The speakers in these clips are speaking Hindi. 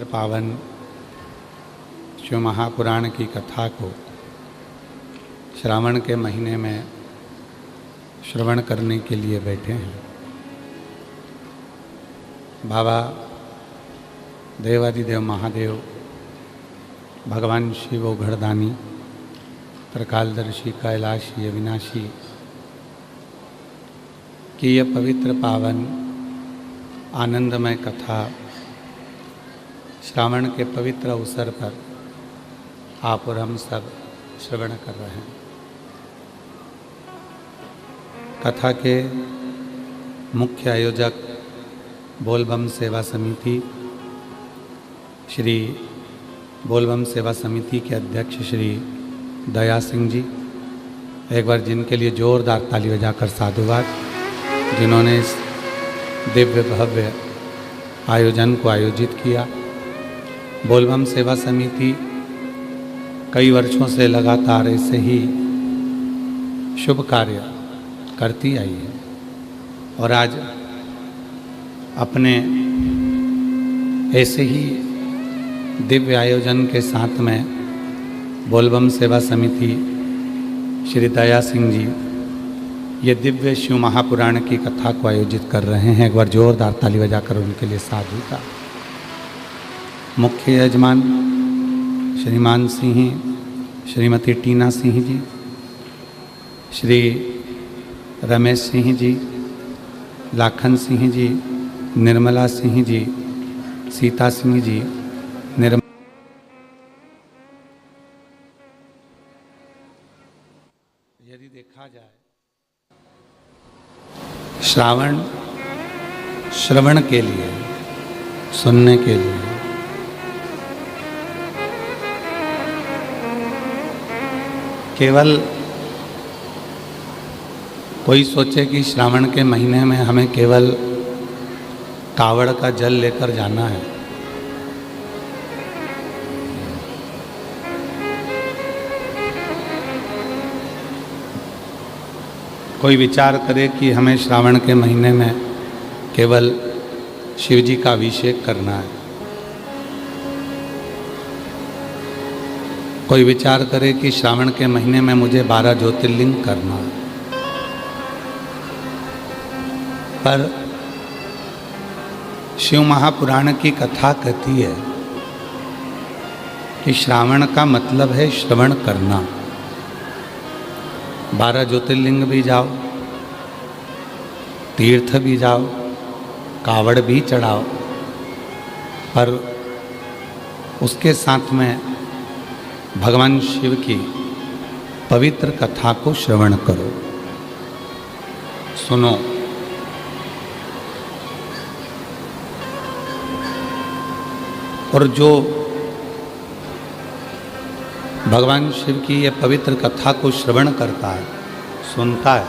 पवित्र पावन शिव महापुराण की कथा को श्रावण के महीने में श्रवण करने के लिए बैठे हैं। बाबा देवादिदेव महादेव भगवान शिव घड़दानी त्रिकालदर्शी कैलाशी अविनाशी की यह पवित्र पावन आनंदमय कथा श्रावण के पवित्र अवसर पर आप और हम सब श्रवण कर रहे हैं। कथा के मुख्य आयोजक बोलबम सेवा समिति श्री बोलबम सेवा समिति के अध्यक्ष श्री दया सिंह जी, एक बार जिनके लिए जोरदार ताली बजाकर साधुवाद, जिन्होंने इस दिव्य भव्य आयोजन को आयोजित किया। बोलबम सेवा समिति कई वर्षों से लगातार ऐसे ही शुभ कार्य करती आई है और आज अपने ऐसे ही दिव्य आयोजन के साथ में बोलबम सेवा समिति श्री दया सिंह जी ये दिव्य शिव महापुराण की कथा को आयोजित कर रहे हैं। एक बार जोरदार ताली बजाकर उनके लिए साधु का। मुख्य यजमान श्रीमान सिंह, श्रीमती टीना सिंह जी, श्री रमेश सिंह जी, लाखन सिंह जी, निर्मला सिंह जी, सीता सिंह जी, यदि देखा जाए श्रावण श्रवण के लिए, सुनने के लिए, केवल कोई सोचे कि श्रावण के महीने में हमें केवल कावड़ का जल लेकर जाना है, कोई विचार करे कि हमें श्रावण के महीने में केवल शिव जी का अभिषेक करना है, कोई विचार करे कि श्रावण के महीने में मुझे 12 ज्योतिर्लिंग करना है। पर शिव महापुराण की कथा कहती है कि श्रावण का मतलब है श्रवण करना। 12 ज्योतिर्लिंग भी जाओ, तीर्थ भी जाओ, कावड़ भी चढ़ाओ, पर उसके साथ में भगवान शिव की पवित्र कथा को श्रवण करो, सुनो। और जो भगवान शिव की यह पवित्र कथा को श्रवण करता है, सुनता है,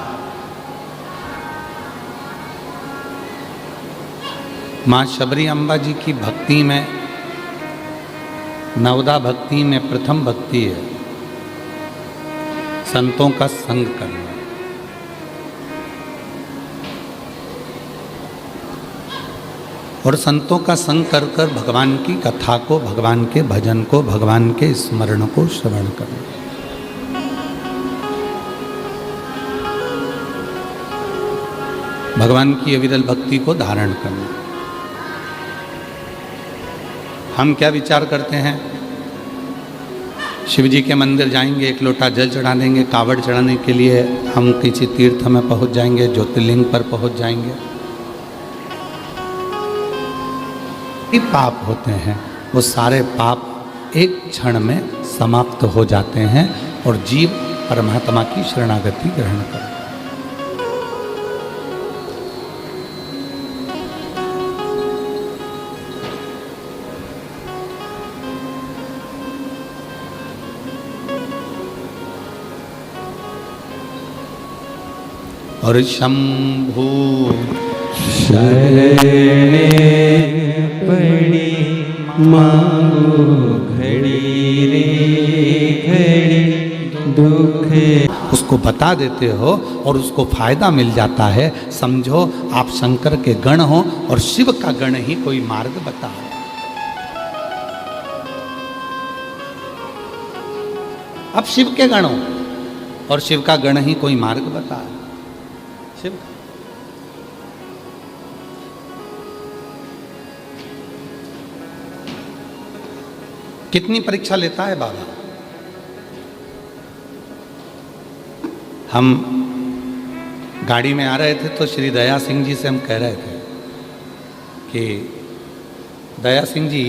माँ शबरी अम्बा जी की भक्ति में, नवदा भक्ति में प्रथम भक्ति है संतों का संग करना। और संतों का संग कर कर भगवान की कथा को, भगवान के भजन को, भगवान के स्मरण को श्रवण करना। भगवान की अविरल भक्ति को धारण करना। हम क्या विचार करते हैं, शिव जी के मंदिर जाएंगे, एक लोटा जल चढ़ा देंगे, कावड़ चढ़ाने के लिए हम किसी तीर्थ में पहुंच जाएंगे, ज्योतिर्लिंग पर पहुंच जाएंगे। पाप होते हैं, वो सारे पाप एक क्षण में समाप्त हो जाते हैं और जीव परमात्मा की शरणागति ग्रहण करता है। और शंभू शरणे पड़ी मांगो घड़ी रे घड़ी दुख, उसको बता देते हो और उसको फायदा मिल जाता है। समझो आप शंकर के गण हो और शिव का गण ही कोई मार्ग बता है। अब शिव के गण हो, और शिव का गण ही कोई मार्ग बता है। शिव कितनी परीक्षा लेता है बाबा। हम गाड़ी में आ रहे थे तो श्री दया सिंह जी से हम कह रहे थे कि दया सिंह जी,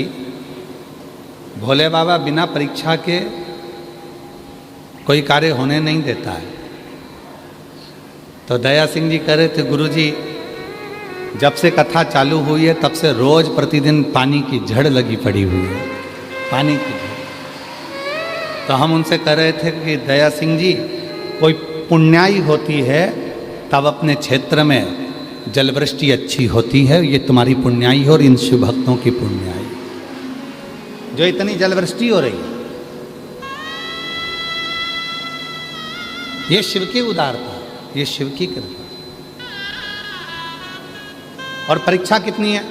भोले बाबा बिना परीक्षा के कोई कार्य होने नहीं देता है। तो दया सिंह जी कह रहे थे, गुरुजी जब से कथा चालू हुई है तब से रोज प्रतिदिन पानी की झड़ लगी पड़ी हुई है, पानी की झड़। तो हम उनसे कह रहे थे कि दया सिंह जी, कोई पुण्याई होती है तब अपने क्षेत्र में जलवृष्टि अच्छी होती है। ये तुम्हारी पुण्याई हो और इन शिव भक्तों की पुण्याई, जो इतनी जलवृष्टि हो रही है, ये शिव की उदारता, ये शिव की कृपा। और परीक्षा कितनी है,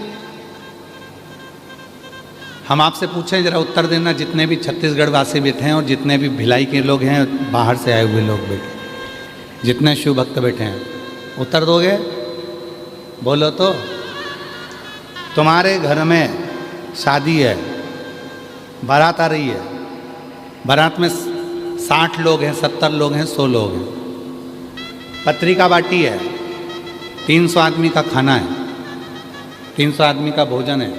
हम आपसे पूछें, जरा उत्तर देना। जितने भी छत्तीसगढ़ वासी बैठे हैं और जितने भी भिलाई के लोग हैं, बाहर से आए हुए लोग बैठे, जितने शिव भक्त बैठे हैं, उत्तर दोगे? बोलो तो। तुम्हारे घर में शादी है, बारात आ रही है, बारात में 60 लोग हैं, 70 लोग हैं, 100 लोग हैं, पत्रिका बाटी है, 300 आदमी का खाना है, 300 आदमी का भोजन है,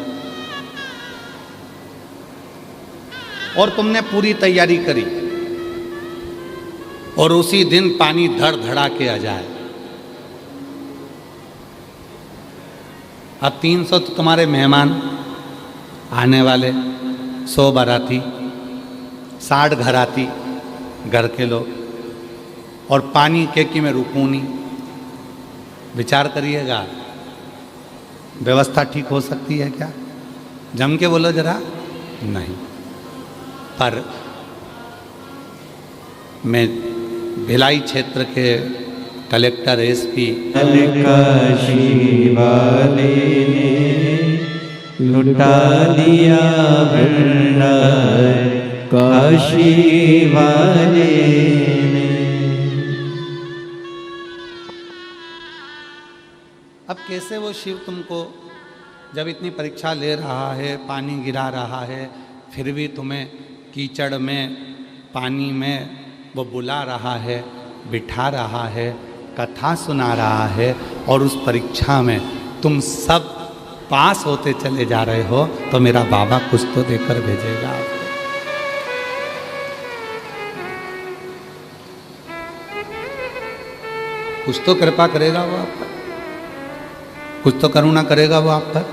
और तुमने पूरी तैयारी करी, और उसी दिन पानी धड़ धड़ा के आ जाए। अब 300 तो तुम्हारे मेहमान आने वाले, 100 बाराती, 60 घराती, घर के लोग, और पानी केकी में रुकूं नहीं। विचार करिएगा, व्यवस्था ठीक हो सकती है क्या? जम के बोलो जरा। नहीं। पर मैं भिलाई क्षेत्र के कलेक्टर एसपी काशी वाले ने लुटा लिया भंडार, काशी वाले ने। अब कैसे वो शिव तुमको, जब इतनी परीक्षा ले रहा है, पानी गिरा रहा है, फिर भी तुम्हें कीचड़ में, पानी में वो बुला रहा है, बिठा रहा है, कथा सुना रहा है, और उस परीक्षा में तुम सब पास होते चले जा रहे हो, तो मेरा बाबा कुछ तो देकर भेजेगा आपको। कुछ तो कृपा करेगा वो आप पर, कुछ तो करुणा करेगा वो आप पर।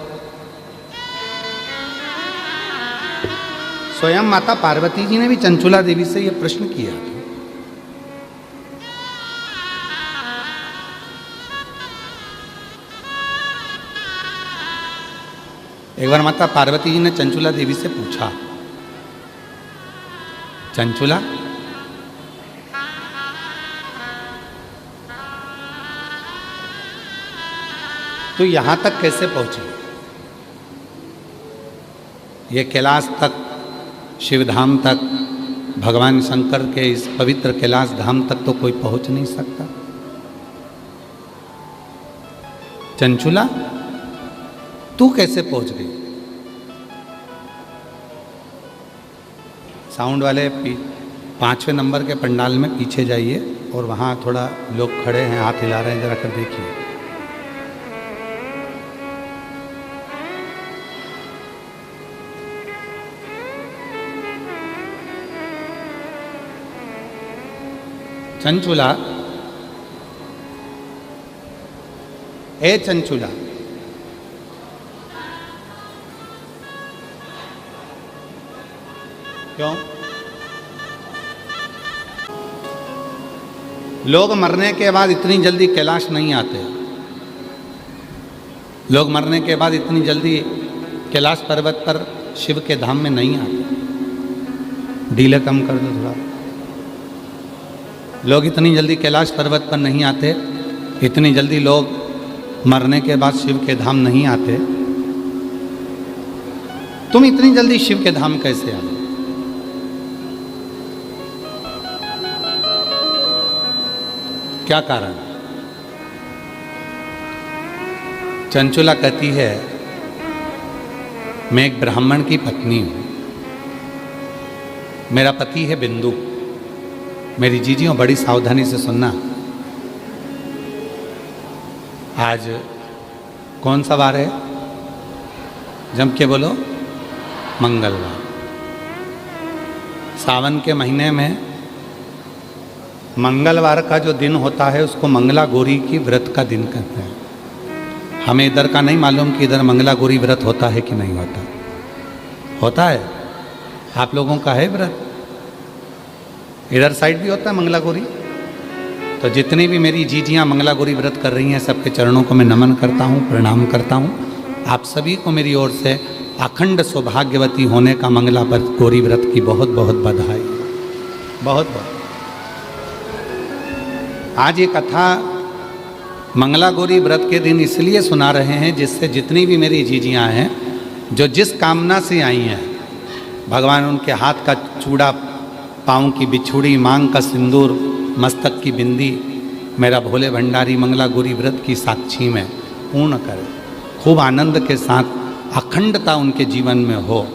स्वयं माता पार्वती जी ने भी चंचुला देवी से यह प्रश्न किया था। एक बार माता पार्वती जी ने चंचुला देवी से पूछा, चंचुला तो यहां तक कैसे पहुंची? ये कैलाश तक, शिवधाम तक, भगवान शंकर के इस पवित्र कैलाश धाम तक तो कोई पहुंच नहीं सकता। चंचुला तू कैसे पहुंच गई? साउंड वाले 5वें नंबर के पंडाल में पीछे जाइए, और वहां थोड़ा लोग खड़े हैं, हाथ हिला रहे हैं, जरा कर देखिए। चंचुला, ए चंचुला, क्यों? लोग मरने के बाद इतनी जल्दी कैलाश नहीं आते। लोग मरने के बाद इतनी जल्दी कैलाश पर्वत पर शिव के धाम में नहीं आते। डीले कम कर दो थोड़ा। लोग इतनी जल्दी कैलाश पर्वत पर नहीं आते, इतनी जल्दी लोग मरने के बाद शिव के धाम नहीं आते। तुम इतनी जल्दी शिव के धाम कैसे आ गए? क्या कारण? चंचुला कहती है मैं एक ब्राह्मण की पत्नी हूं, मेरा पति है बिंदु। मेरी जीजियों बड़ी सावधानी से सुनना। आज कौन सा वार है? जम के बोलो, मंगलवार। सावन के महीने में मंगलवार का जो दिन होता है उसको मंगला गौरी की व्रत का दिन कहते हैं। हमें इधर का नहीं मालूम कि इधर मंगला गौरी व्रत होता है कि नहीं होता। होता है? आप लोगों का है व्रत? इधर साइड भी होता है मंगला गौरी? तो जितनी भी मेरी जीजियाँ मंगला गौरी व्रत कर रही हैं सबके चरणों को मैं नमन करता हूँ, प्रणाम करता हूँ। आप सभी को मेरी ओर से अखंड सौभाग्यवती होने का मंगला गौरी व्रत की बहुत बहुत बधाई, बहुत बहुत। आज ये कथा मंगला गौरी व्रत के दिन इसलिए सुना रहे हैं जिससे जितनी भी मेरी जीजियाँ हैं जो जिस कामना से आई हैं, भगवान उनके हाथ का चूड़ा, पाँव की बिछुड़ी, मांग का सिंदूर, मस्तक की बिंदी मेरा भोले भंडारी मंगला गौरी व्रत की साक्षी में पूर्ण करे। खूब आनंद के साथ अखंडता उनके जीवन में हो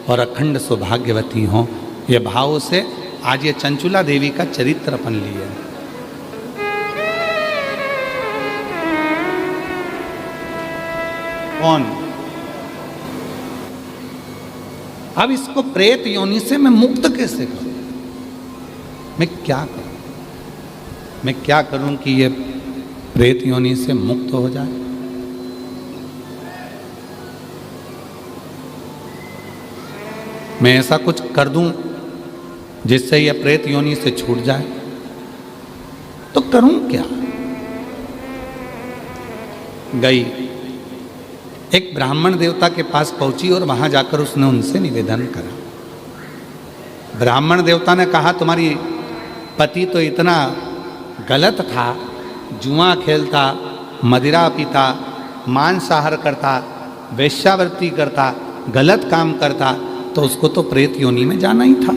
और अखंड सौभाग्यवती हो, ये भाव से आज ये चंचुला देवी का चरित्र अपन लिए। कौन? अब इसको प्रेत योनि से मैं मुक्त कैसे करूं? मैं क्या करूं? मैं क्या करूं कि ये प्रेत योनि से मुक्त हो जाए? मैं ऐसा कुछ कर दूं जिससे ये प्रेत योनि से छूट जाए, तो करूं क्या? गई एक ब्राह्मण देवता के पास पहुंची और वहां जाकर उसने उनसे निवेदन करा। ब्राह्मण देवता ने कहा तुम्हारी पति तो इतना गलत था, जुआ खेलता, मदिरा पीता, मांसाहार करता, वेश्यावृत्ति करता, गलत काम करता, तो उसको तो प्रेत योनि में जाना ही था।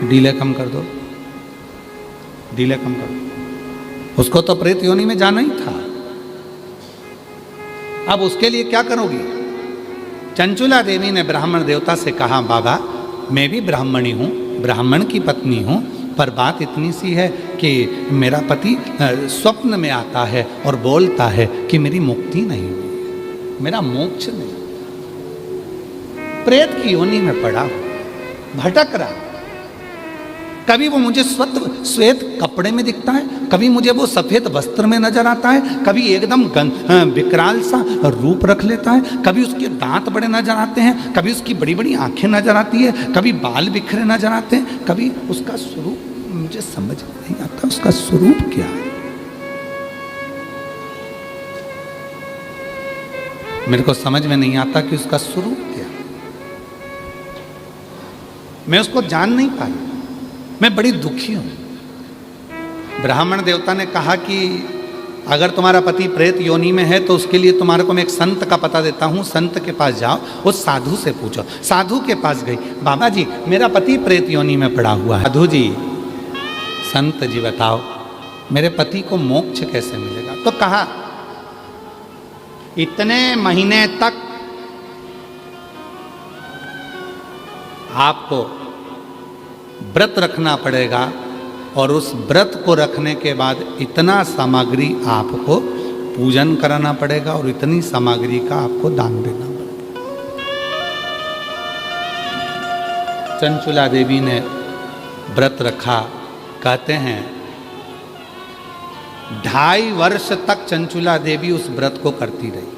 डीले कम कर दो, डीले कम कर दो। उसको तो प्रेत योनि में जाना ही था। अब उसके लिए क्या करोगी? चंचुला देवी ने ब्राह्मण देवता से कहा बाबा मैं भी ब्राह्मणी हूँ, ब्राह्मण की पत्नी हूँ, पर बात इतनी सी है कि मेरा पति स्वप्न में आता है और बोलता है कि मेरी मुक्ति नहीं हुई, मेरा मोक्ष नहीं, प्रेत की योनि में पड़ा हूँ, भटक रहा। कभी वो मुझे श्वेत कपड़े में दिखता है, कभी मुझे वो सफेद वस्त्र में नजर आता है, कभी एकदम विकराल सा रूप रख लेता है, कभी उसके दांत बड़े नजर आते हैं, कभी उसकी बड़ी बड़ी आंखें नजर आती है, कभी बाल बिखरे नजर आते हैं, कभी उसका स्वरूप मुझे समझ नहीं आता उसका स्वरूप क्या है। मेरे को समझ में नहीं आता कि उसका स्वरूप क्या है। मैं उसको जान नहीं पाई, मैं बड़ी दुखी हूं। ब्राह्मण देवता ने कहा कि अगर तुम्हारा पति प्रेत योनि में है तो उसके लिए तुम्हारे को मैं एक संत का पता देता हूं, संत के पास जाओ, उस साधु से पूछो। साधु के पास गई, बाबा जी मेरा पति प्रेत योनि में पड़ा हुआ है। साधु जी, संत जी बताओ मेरे पति को मोक्ष कैसे मिलेगा? तो कहा इतने महीने तक आपको व्रत रखना पड़ेगा और उस व्रत को रखने के बाद इतना सामग्री आपको पूजन कराना पड़ेगा और इतनी सामग्री का आपको दान देना पड़ेगा। चंचुला देवी ने व्रत रखा। कहते हैं 2.5 वर्ष तक चंचुला देवी उस व्रत को करती रही।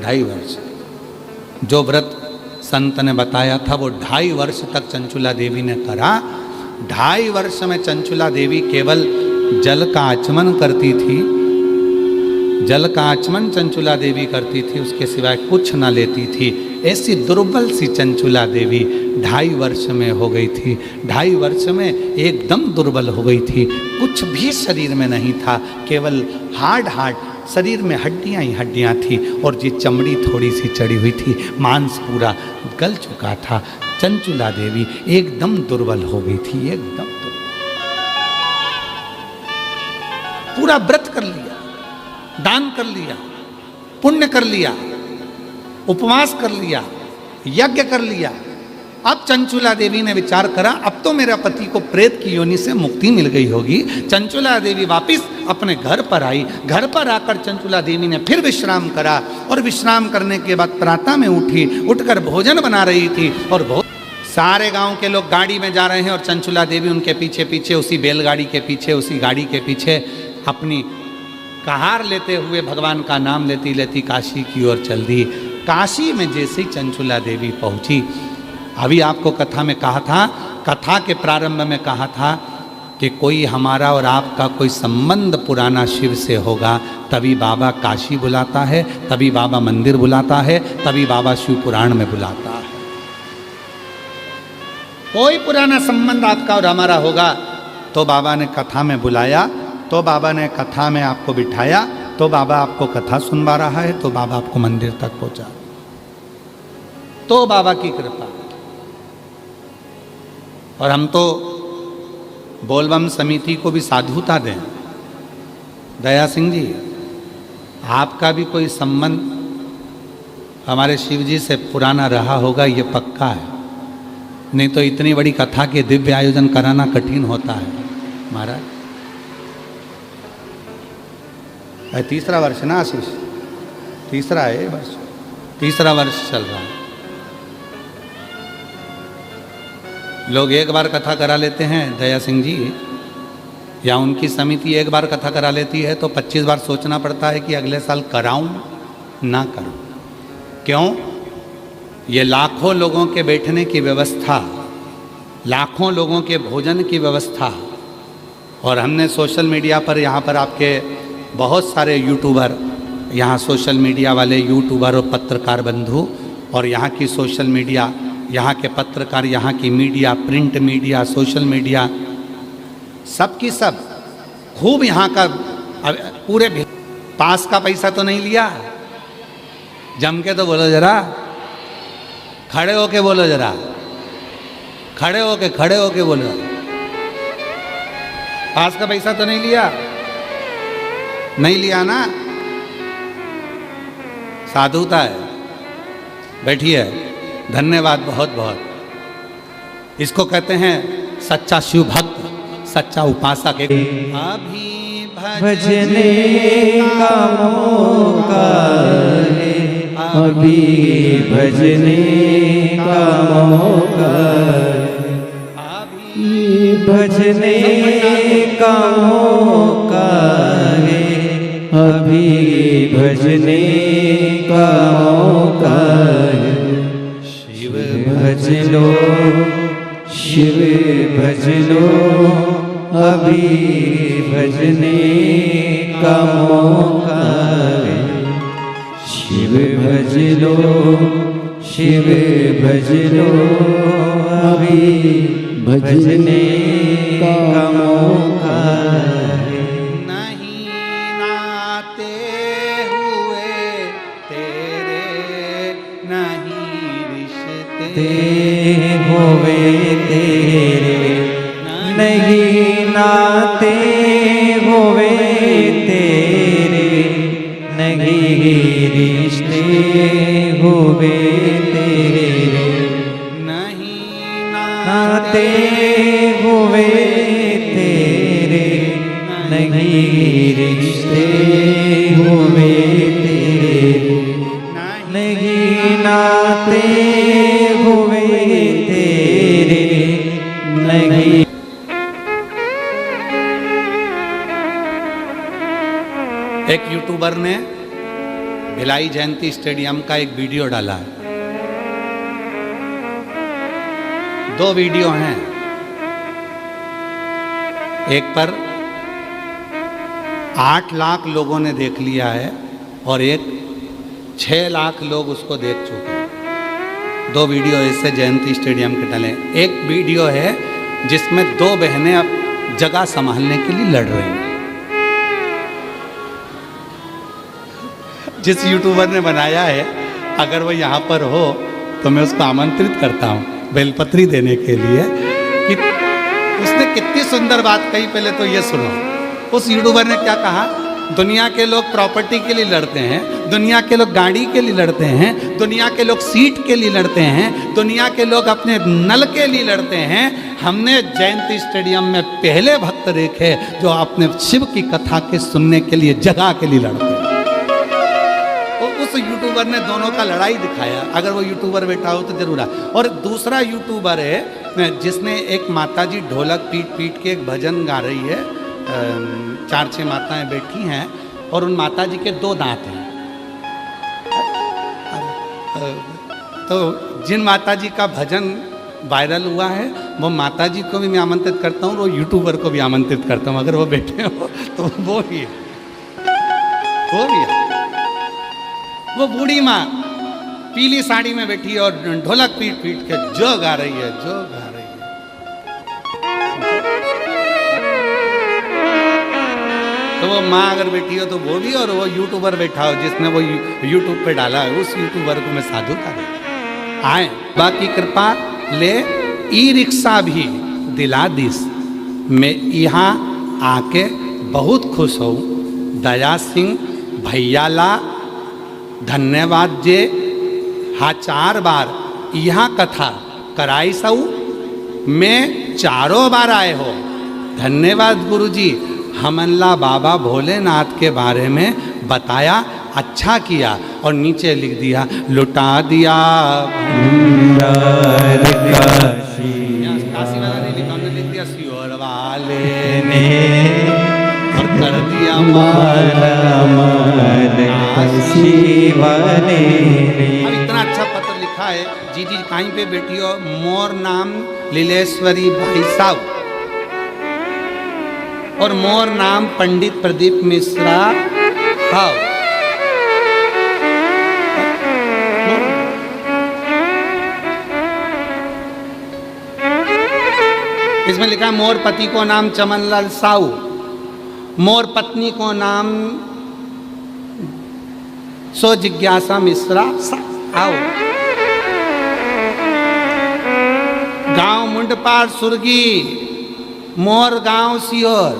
2.5 वर्ष जो व्रत संत ने बताया था वो 2.5 वर्ष तक चंचुला देवी ने करा। 2.5 वर्ष में चंचुला देवी केवल जल का आचमन करती थी, जल का आचमन चंचुला देवी करती थी, उसके सिवाय कुछ ना लेती थी। ऐसी दुर्बल सी चंचुला देवी 2.5 वर्ष में हो गई थी। 2.5 वर्ष में एकदम दुर्बल हो गई थी, कुछ भी शरीर में नहीं था, केवल हार्ड शरीर में हड्डियां ही हड्डियां थी और ये चमड़ी थोड़ी सी चढ़ी हुई थी, मांस पूरा गल चुका था। चंचुला देवी एकदम दुर्बल हो गई थी, एकदम दुर्बल। पूरा व्रत कर लिया, दान कर लिया, पुण्य कर लिया, उपवास कर लिया, यज्ञ कर लिया। अब चंचुला देवी ने विचार करा, अब तो मेरे पति को प्रेत की योनि से मुक्ति मिल गई होगी। चंचुला देवी वापस अपने घर पर आई। घर पर आकर चंचुला देवी ने फिर विश्राम करा और विश्राम करने के बाद प्रातः में उठी, उठकर भोजन बना रही थी। और सारे गांव के लोग गाड़ी में जा रहे हैं और चंचुला देवी उनके पीछे पीछे, उसी बैलगाड़ी के पीछे, उसी गाड़ी के पीछे अपनी कहार लेते हुए भगवान का नाम लेती लेती काशी की ओर चल दी। काशी में जैसे ही चंचुला देवी पहुंची, अभी आपको कथा में कहा था, कथा के प्रारंभ में कहा था कि कोई हमारा और आपका कोई संबंध पुराना शिव से होगा, तभी बाबा काशी बुलाता है, तभी बाबा मंदिर बुलाता है, तभी बाबा शिव पुराण में बुलाता है। कोई पुराना संबंध आपका और हमारा होगा तो बाबा ने कथा में बुलाया, तो बाबा ने कथा में आपको बिठाया, तो बाबा आपको कथा सुनवा रहा है, तो बाबा आपको मंदिर तक पहुंचा, तो बाबा की कृपा। और हम तो बोलबम समिति को भी साधुता दें। दया सिंह जी, आपका भी कोई संबंध हमारे शिव जी से पुराना रहा होगा, ये पक्का है। नहीं तो इतनी बड़ी कथा के दिव्य आयोजन कराना कठिन होता है महाराज। तीसरा वर्ष ना आशीष, तीसरा है वर्ष, तीसरा वर्ष चल रहा है। लोग एक बार कथा करा लेते हैं दया सिंह जी, या उनकी समिति एक बार कथा करा लेती है तो 25 बार सोचना पड़ता है कि अगले साल कराऊं ना करूं। क्यों? ये लाखों लोगों के बैठने की व्यवस्था, लाखों लोगों के भोजन की व्यवस्था, और हमने सोशल मीडिया पर, यहाँ पर आपके बहुत सारे यूट्यूबर, यहाँ सोशल मीडिया वाले यूट्यूबर और पत्रकार बंधु, और यहाँ की सोशल मीडिया, यहाँ के पत्रकार, यहाँ की media, print media, social media, सब की सब खूब यहाँ का पूरे पास का पैसा तो नहीं लिया। जम के तो बोलो जरा, खड़े होके बोलो जरा, खड़े होके बोलो। पास का पैसा तो नहीं लिया? नहीं लिया ना? साधुता है। बैठिए, धन्यवाद बहुत बहुत। इसको कहते हैं सच्चा शिव भक्त, सच्चा उपासक। अभी भजने का मौका है, अभी भजने का मौका है, अभी भजने का मौका है, अभी भजने का मौका है। शिव भज लो, शिव भज लो, अभी भजने का मौका है। शिव भज लो, शिव भज लो, अभी भजने का मौका है। नहीं नाते हुए तेरे, नहीं रिश्ते हुए तेरे, नहीं नाते हुए तेरे, नहीं रिश्ते हुए तेरे, नहीं नाते हुए तेरे, नहीं रिश्ते हुए तेरे, नहीं नाते हुए तेरे, नहीं। एक यूट्यूबर ने भिलाई जयंती स्टेडियम का एक वीडियो डाला है। 2 वीडियो हैं। एक पर 8 लाख लोगों ने देख लिया है और एक 6 लाख लोग उसको देख चुके हैं। 2 वीडियो ऐसे जयंती स्टेडियम के डाले। एक वीडियो है जिसमें 2 बहनें अब जगह संभालने के लिए लड़ रही हैं। जिस यूट्यूबर ने बनाया है, अगर वो यहाँ पर हो तो मैं उसको आमंत्रित करता हूँ बेलपत्री देने के लिए कि उसने कितनी सुंदर बात कही। पहले तो ये सुनो, उस यूट्यूबर ने क्या कहा, दुनिया के लोग प्रॉपर्टी के लिए लड़ते हैं, दुनिया के लोग गाड़ी के लिए लड़ते हैं, दुनिया के लोग सीट के लिए लड़ते हैं, दुनिया के लोग अपने नल के लिए लड़ते हैं। हमने जयंती स्टेडियम में पहले भक्त देखे जो अपने शिव की कथा के सुनने के लिए जगह के लिए लड़ते हैं। तो उस यूट्यूबर ने दोनों का लड़ाई दिखाया। अगर वो यूट्यूबर बैठा हो तो जरूर आ। और दूसरा यूट्यूबर है जिसने एक माताजी ढोलक पीट पीट के एक भजन गा रही है। 4-6 माताएं बैठी हैं और उन माताजी के 2 दांत हैं। तो जिन माताजी का भजन वायरल हुआ है वो माताजी को भी मैं आमंत्रित करता हूँ, वो यूट्यूबर को भी आमंत्रित करता हूँ। अगर वो बैठे हो तो वो भी है, वो भी है। वो बूढ़ी माँ पीली साड़ी में बैठी है और ढोलक पीट पीट के जो गा रही है, जो गा रही है। तो वो माँ अगर बैठी हो तो वो भी, और वो यूट्यूबर बैठा हो जिसने वो यूट्यूब पे डाला है, उस यूट्यूबर को मैं साधुता दे आए। बाकी कृपा ले ई रिक्शा भी दिला दिस। मैं यहाँ आके बहुत खुश हूँ। दया सिंह भैयाला धन्यवाद जे हाँ 4 बार यहाँ कथा कराई सऊ। मैं 4 बार आए हो। धन्यवाद गुरुजी। हमनला बाबा भोलेनाथ के बारे में बताया, अच्छा किया। और नीचे लिख दिया लुटा दिया काशी वाला ने लिखा, हमने लिख दिया सियोर वाले ने, और कर दिया अब इतना अच्छा पत्र लिखा है। जी कहीं पे बैठी हो। मोर नाम लीलेश्वरी भाई साहब और मोर नाम पंडित प्रदीप मिश्रा। हाँ इसमें लिखा है मोर पति को नाम चमनलाल साहू, मोर पत्नी को नाम सो जिज्ञासा मिश्रा। आओ गांव मुंडपार सुरगी, मोर गांव सियोर।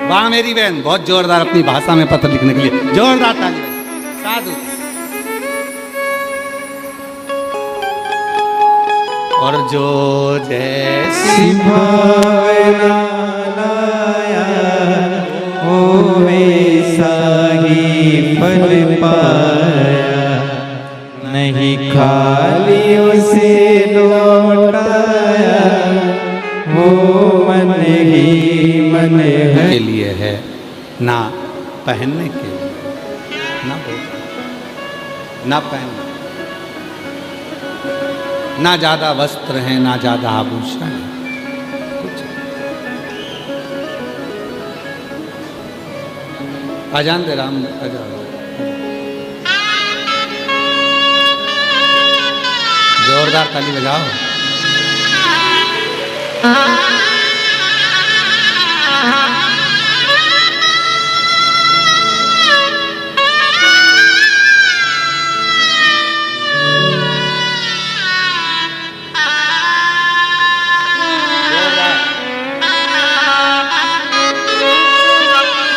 वाह मेरी बहन, बहुत जोरदार अपनी भाषा में पत्र लिखने के लिए जोरदार ताली। साधु। और जो जैसी भावना लाया वो वैसा ही फल पाया, नहीं खाली उसे लौटाया, वो मन ही मन है के लिए है, ना पहनने के लिए, ना ना पहनने, ना ज्यादा वस्त्र हैं, ना ज्यादा आभूषण है, कुछ। अजान दे राम अजान। जोरदार ताली बजाओ।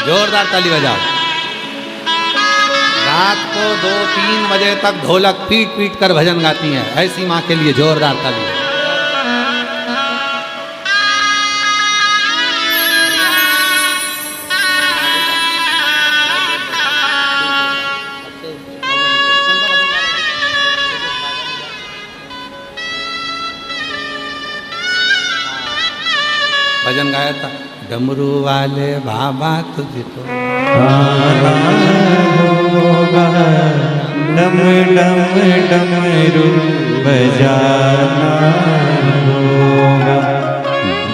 जोरदार ताली बजाओ। रात को 2-3 बजे तक ढोलक पीट पीट कर भजन गाती हैं। ऐसी माँ के लिए जोरदार ताली। भजन गाया था, डमरू वाले बाबा तुझको होगा, डम डम डमरू बजाना होगा,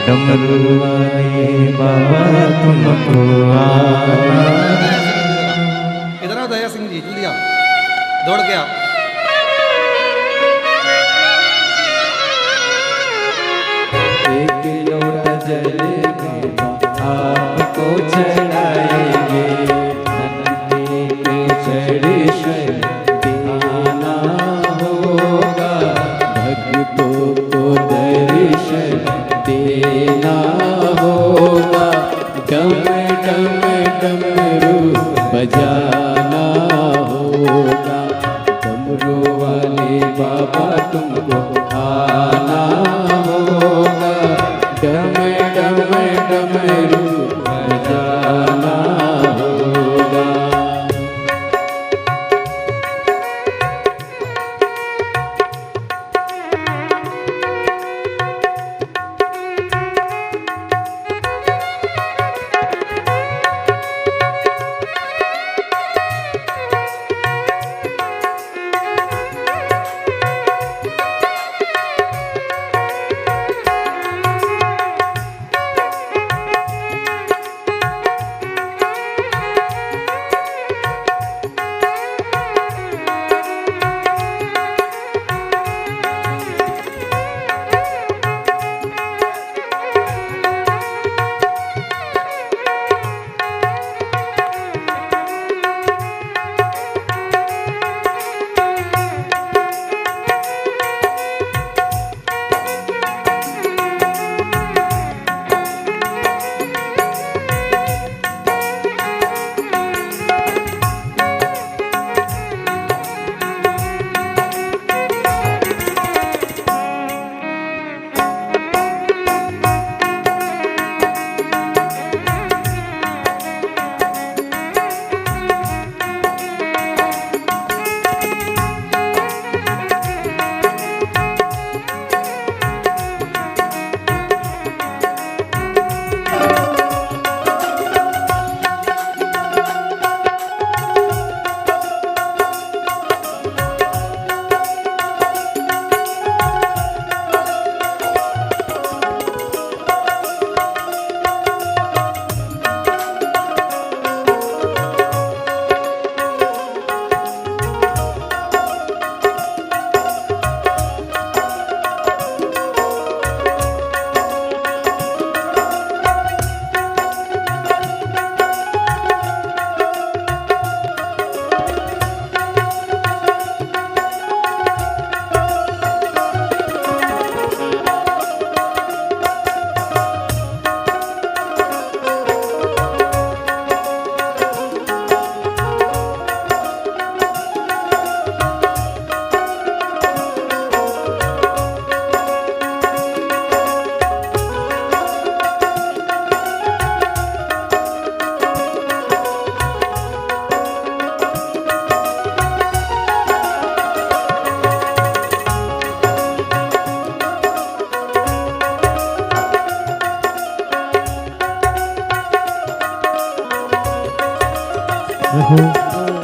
डमरू वाले बाबा तुमको आना। इधर आओ दया सिंह जी, जल्दी आओ, दौड़ के आओ। एक लोटा जल आपको चढ़ाएंगे, नन्हे पे चढ़ दिखाना होगा, भक्तों को दर्शन बजाना होगा। डमरू वाले बाबा तुमको आना होगा। डम डम डमरू बजाना होगा।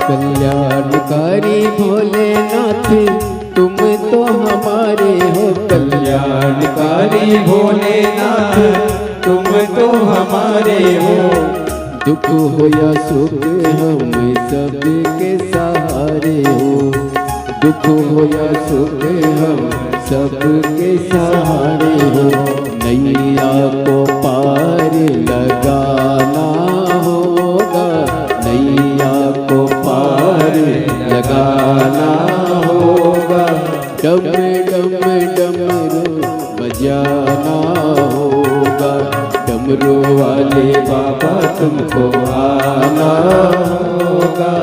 कल्याणकारी भोलेनाथ तुम तो हमारे हो। कल्याणकारी भोलेनाथ तुम तो हमारे हो। दुख हो या सुख हम सबके सहारे हो। दुख हो या सुख हम सबके सहारे हो। नैया को पार लगाना होगा। नैया को पार लगाना होगा। डम डम डमरू बजाना होगा। डमरू वाले बाबा तुमको आना होगा।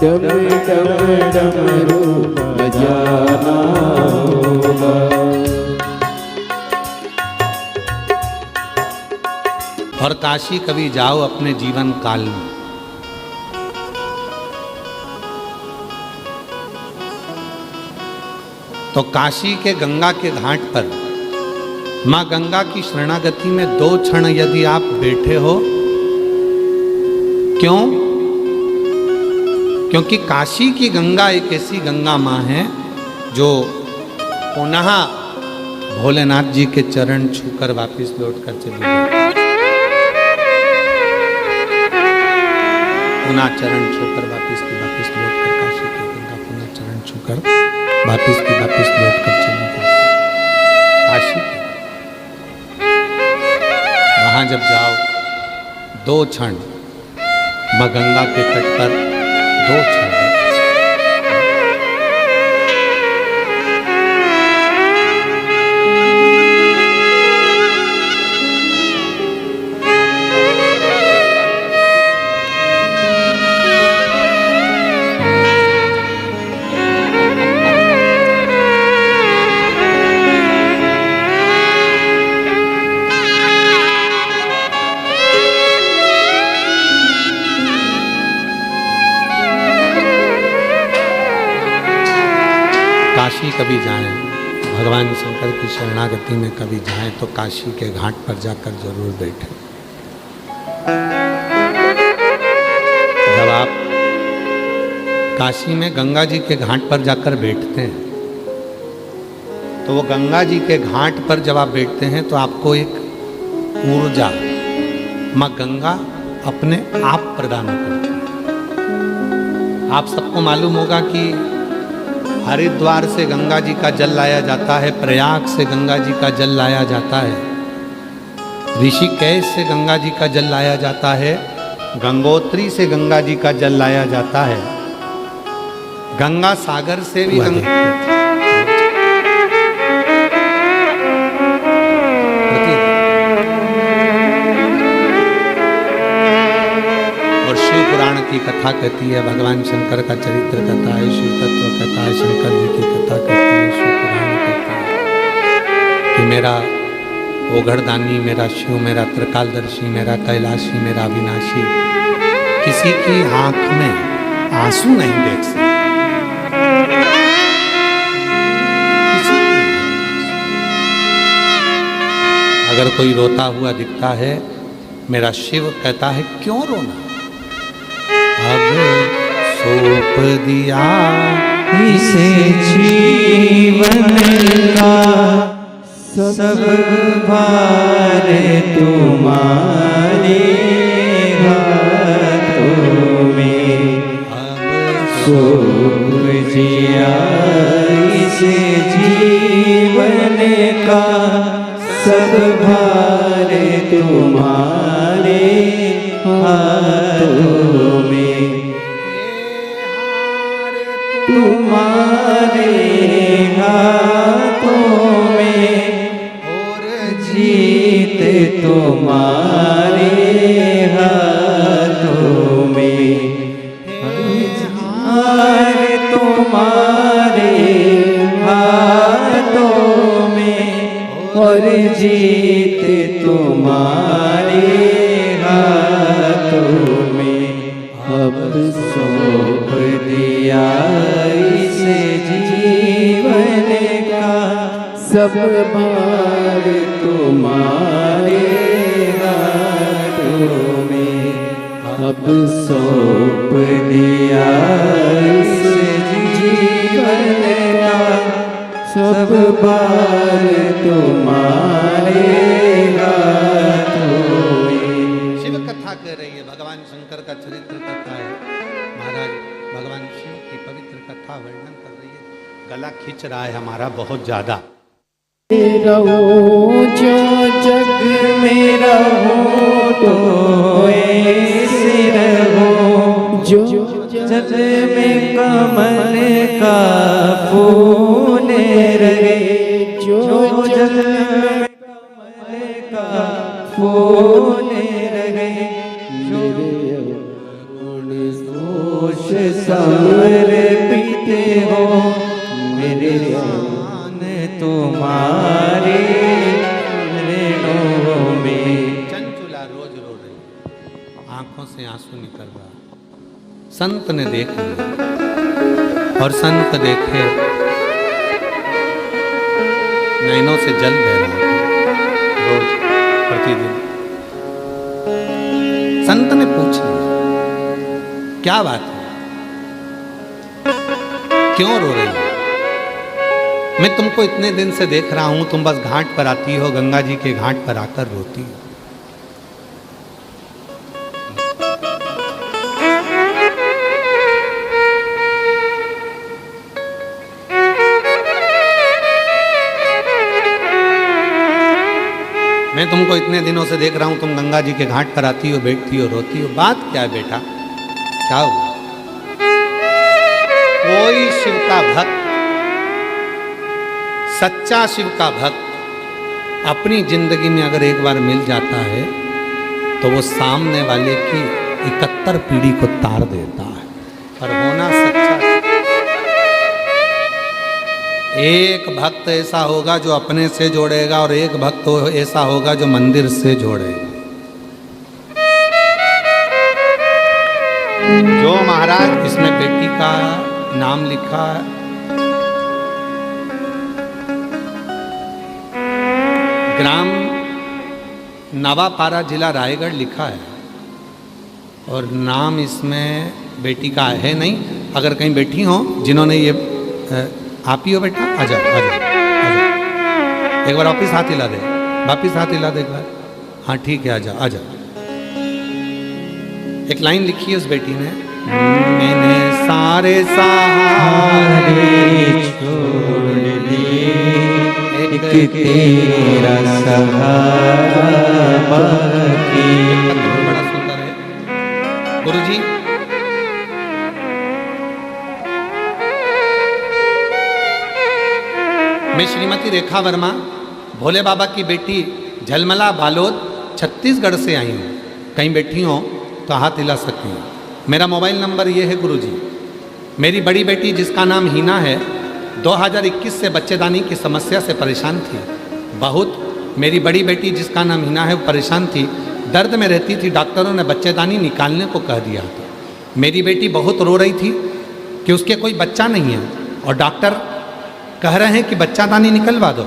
डम डम डमरू बजाना होगा। और काशी कभी जाओ अपने जीवन काल में, तो काशी के गंगा के घाट पर मां गंगा की शरणागति में 2 क्षण यदि आप बैठे हो, क्यों? क्योंकि काशी की गंगा एक ऐसी गंगा मां है जो पुनः भोलेनाथ जी के चरण छूकर वापस लौट कर चली गई। पुनः चरण छूकर वापस लौट कर काशी की गंगा पुनः चरण छूकर वापस लौट कर चली गई काशी। वहां जब जाओ 2 क्षण मां गंगा के तट पर 2 क्षण काशी कभी जाएं, भगवान शंकर की शरणागति में कभी जाएं तो काशी के घाट पर जाकर जरूर बैठें। जब आप काशी में गंगा जी के घाट पर जाकर बैठते हैं तो वो गंगा जी के घाट पर जब आप बैठते हैं तो आपको एक ऊर्जा माँ गंगा अपने आप प्रदान करती है। आप सबको मालूम होगा कि हरिद्वार से गंगा जी का जल लाया जाता है, प्रयाग से गंगा जी का जल लाया जाता है, ऋषिकेश से गंगा जी का जल लाया जाता है, गंगोत्री से गंगा जी का जल लाया जाता है, गंगा सागर से भी और शिव पुराण की कथा कहती है, भगवान शंकर का चरित्र कथा है, शिव तत्व कथा है, शंकर जी की कथा कहती है, शिव पुराण कहता है कि मेरा ओघड़दानी, मेरा शिव, मेरा त्रिकालदर्शी, मेरा कैलाशी, मेरा अविनाशी किसी की आंख में आंसू नहीं देख सकता। अगर कोई रोता हुआ दिखता है, मेरा शिव कहता है क्यों रोना, अब सौंप दिया इसे जीवन का सब भार तुम्हारे हाथों में, सौंप दिया इसे जीवन का सब भार तुम्हारे हाथों में, तुम्हारे हाथों में, और जीत तुम्हारे हाथों में, हार तुम्हारे हाथों में, और जीत तुम्हारे हाथों में, अब सौंप दिया इसे जीवन का सब भार तुम्हारे हाथों में, अब सौंप दिया इसे जीवन का सब भार तुम्हारे हाथों में। शिव कथा कह रही है, भगवान शंकर का चरित्र कथा है, महाराज भगवान शिव की पवित्र कथा वर्णन कर रही है। गला खींच रहा है हमारा बहुत ज्यादा। रहो जो जग में रहो तो ऐसे रहो, जो जग में कमल का फूल रहे, जो जग में कमल का फूल रहे, दोष समर्पित हो मेरे जान तुम्हारे ऋणों में। चंचुला रोज रो रही, आंखों से आंसू निकल रहा। संत ने देख लिया और संत देखे नैनों से जल बह रहा था रोज प्रतिदिन। संत ने पूछ लिया क्या बात है, क्यों रो रही हो? मैं तुमको इतने दिन से देख रहा हूं, तुम बस घाट पर आती हो, गंगा जी के घाट पर आकर रोती हो। मैं तुमको इतने दिनों से देख रहा हूं, तुम गंगा जी के घाट पर आती हो, बैठती हो, रोती हो, बात क्या है बेटा, क्या हुआ? कोई शिव का भक्त, सच्चा शिव का भक्त अपनी जिंदगी में अगर एक बार मिल जाता है तो वो सामने वाले की 71 पीढ़ी को तार देता है। पर होना सच्चा, एक भक्त ऐसा होगा जो अपने से जोड़ेगा और एक भक्त ऐसा होगा जो मंदिर से जोड़ेगा। जो महाराज इसमें बेटी का नाम लिखा ग्राम नवापारा जिला रायगढ़ लिखा है और नाम इसमें बेटी का है नहीं। अगर कहीं बैठी हो जिन्होंने ये आप ही हो बेटा, आ जाओ आ जाओ आ जाओ, एक बार वापिस हाथ हिला दे, वापिस हाथ हिला दे एक बार। हाँ ठीक है, आ जाओ आ जाओ। एक लाइन लिखी है उस बेटी ने, मैंने सारे सहारे छोड़ दिए, एक तेरा सहारा बाकी। बड़ा सुंदर है गुरुजी। मैं श्रीमती रेखा वर्मा, भोले बाबा की बेटी, झलमला बालोद, छत्तीसगढ़ से आई हूँ। कहीं बैठी हो तो हाथ हिला सकती हूँ। मेरा मोबाइल नंबर ये है गुरुजी। मेरी बड़ी बेटी जिसका नाम हीना है, 2021 से बच्चेदानी की समस्या से परेशान थी बहुत। मेरी बड़ी बेटी जिसका नाम हीना है वो परेशान थी, दर्द में रहती थी। डॉक्टरों ने बच्चेदानी निकालने को कह दिया था। मेरी बेटी बहुत रो रही थी कि उसके कोई बच्चा नहीं है और डॉक्टर कह रहे हैं कि बच्चादानी निकलवा दो।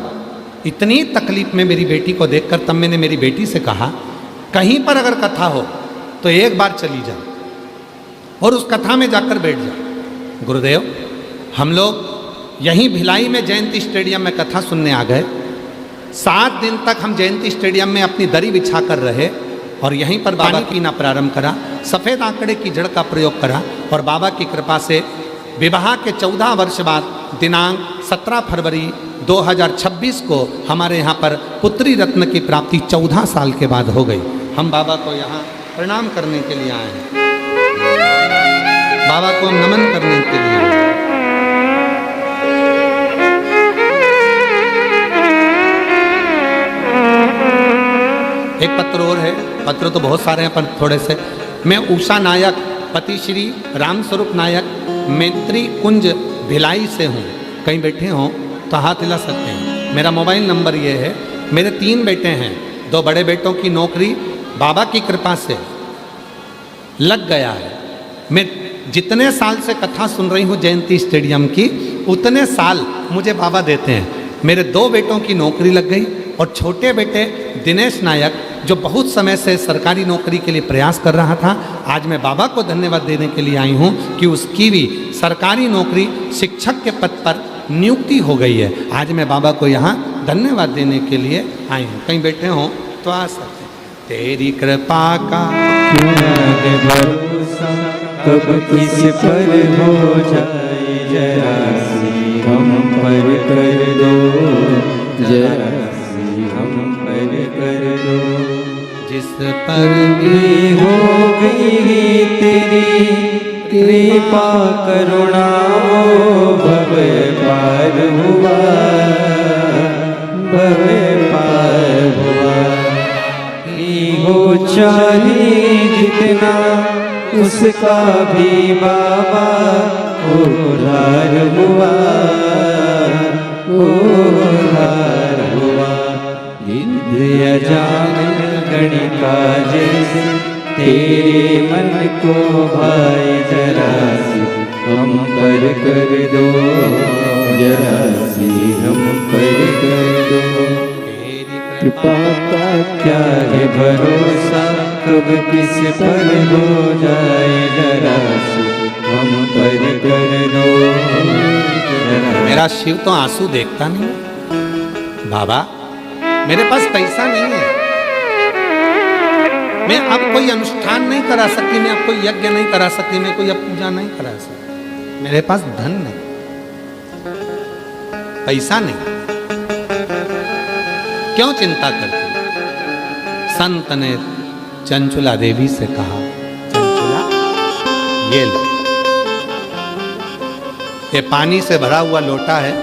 इतनी तकलीफ में मेरी बेटी को देखकर तब मैंने मेरी बेटी से कहा, कहीं पर अगर कथा हो तो एक बार चली जा और उस कथा में जाकर बैठ जा। गुरुदेव, हम लोग यहीं भिलाई में जयंती स्टेडियम में कथा सुनने आ गए। 7 दिन तक हम जयंती स्टेडियम में अपनी दरी बिछा कर रहे और यहीं पर बाबा पीना प्रारंभ करा, सफ़ेद आंकड़े की जड़ का प्रयोग करा और बाबा की कृपा से विवाह के 14 वर्ष बाद दिनांक 17 फरवरी 2026 को हमारे यहाँ पर पुत्री रत्न की प्राप्ति 14 साल के बाद हो गई। हम बाबा को यहाँ प्रणाम करने के लिए आए हैं, बाबा को हम नमन करने के लिए आए हैं। एक पत्र और है, पत्र तो बहुत सारे हैं पर थोड़े से। मैं उषा नायक, पति श्री रामस्वरूप नायक, मैत्री कुंज भिलाई से हूँ। कहीं बैठे हों तो हाथ हिला सकते हैं। मेरा मोबाइल नंबर ये है। मेरे 3 बेटे हैं, 2 बड़े बेटों की नौकरी बाबा की कृपा से लग गया है। मैं जितने साल से कथा सुन रही हूँ जयंती स्टेडियम की, उतने साल मुझे बाबा देते हैं। मेरे 2 बेटों की नौकरी लग गई और छोटे बेटे दिनेश नायक जो बहुत समय से सरकारी नौकरी के लिए प्रयास कर रहा था, आज मैं बाबा को धन्यवाद देने के लिए आई हूँ कि उसकी भी सरकारी नौकरी शिक्षक के पद पर नियुक्ति हो गई है। आज मैं बाबा को यहाँ धन्यवाद देने के लिए आई हूँ। कहीं बैठे हों तो आ सकते। तेरी कृपा का भरोसा कब किस पर हो जाए, जरा सी हम पर कर दो, जरा सी हम पर कर दो। जिस पर भी हो गई तेरी कृपा करुणा, भव पार हुआ, भव पार हुआ। हो चाहे जितना उसका भी बाबा उधार हुआ, उधार हुआ। विद्या जान गणिका जैसे तेरे मन को भाई, जरा सी हम पर कर दो, जरा सी हम पर कर दो। कृपा का क्या है भरोसा, कब किस पर हो जाए, जरा सी हम पर कर दो, जरा। मेरा शिव तो आंसू देखता नहीं। बाबा, मेरे पास पैसा नहीं है, मैं अब कोई अनुष्ठान नहीं करा सकती, मैं अब कोई यज्ञ नहीं करा सकती, मैं कोई अब पूजा नहीं करा सकती। मेरे पास धन नहीं, पैसा नहीं। क्यों चिंता करती? संत ने चंचुला देवी से कहा, चंचुला ये लो, ये पानी से भरा हुआ लोटा है,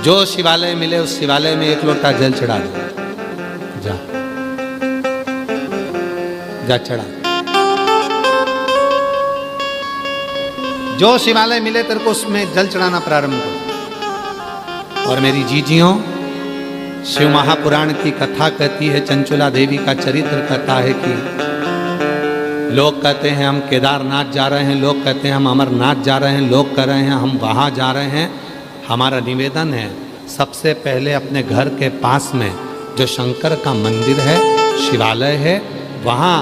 जो शिवालय मिले उस शिवालय में 1 लोटा जल चढ़ा दो। जा जा चढ़ा। जो शिवालय मिले तेरे को उसमें जल चढ़ाना प्रारंभ करो। और मेरी जीजियों, शिव महापुराण की कथा कहती है, चंचुला देवी का चरित्र कहता है कि लोग कहते हैं हम केदारनाथ जा रहे हैं, लोग कहते हैं हम अमरनाथ जा रहे हैं, लोग कह रहे हैं हम वहाँ जा रहे हैं। हमारा निवेदन है सबसे पहले अपने घर के पास में जो शंकर का मंदिर है, शिवालय है, वहाँ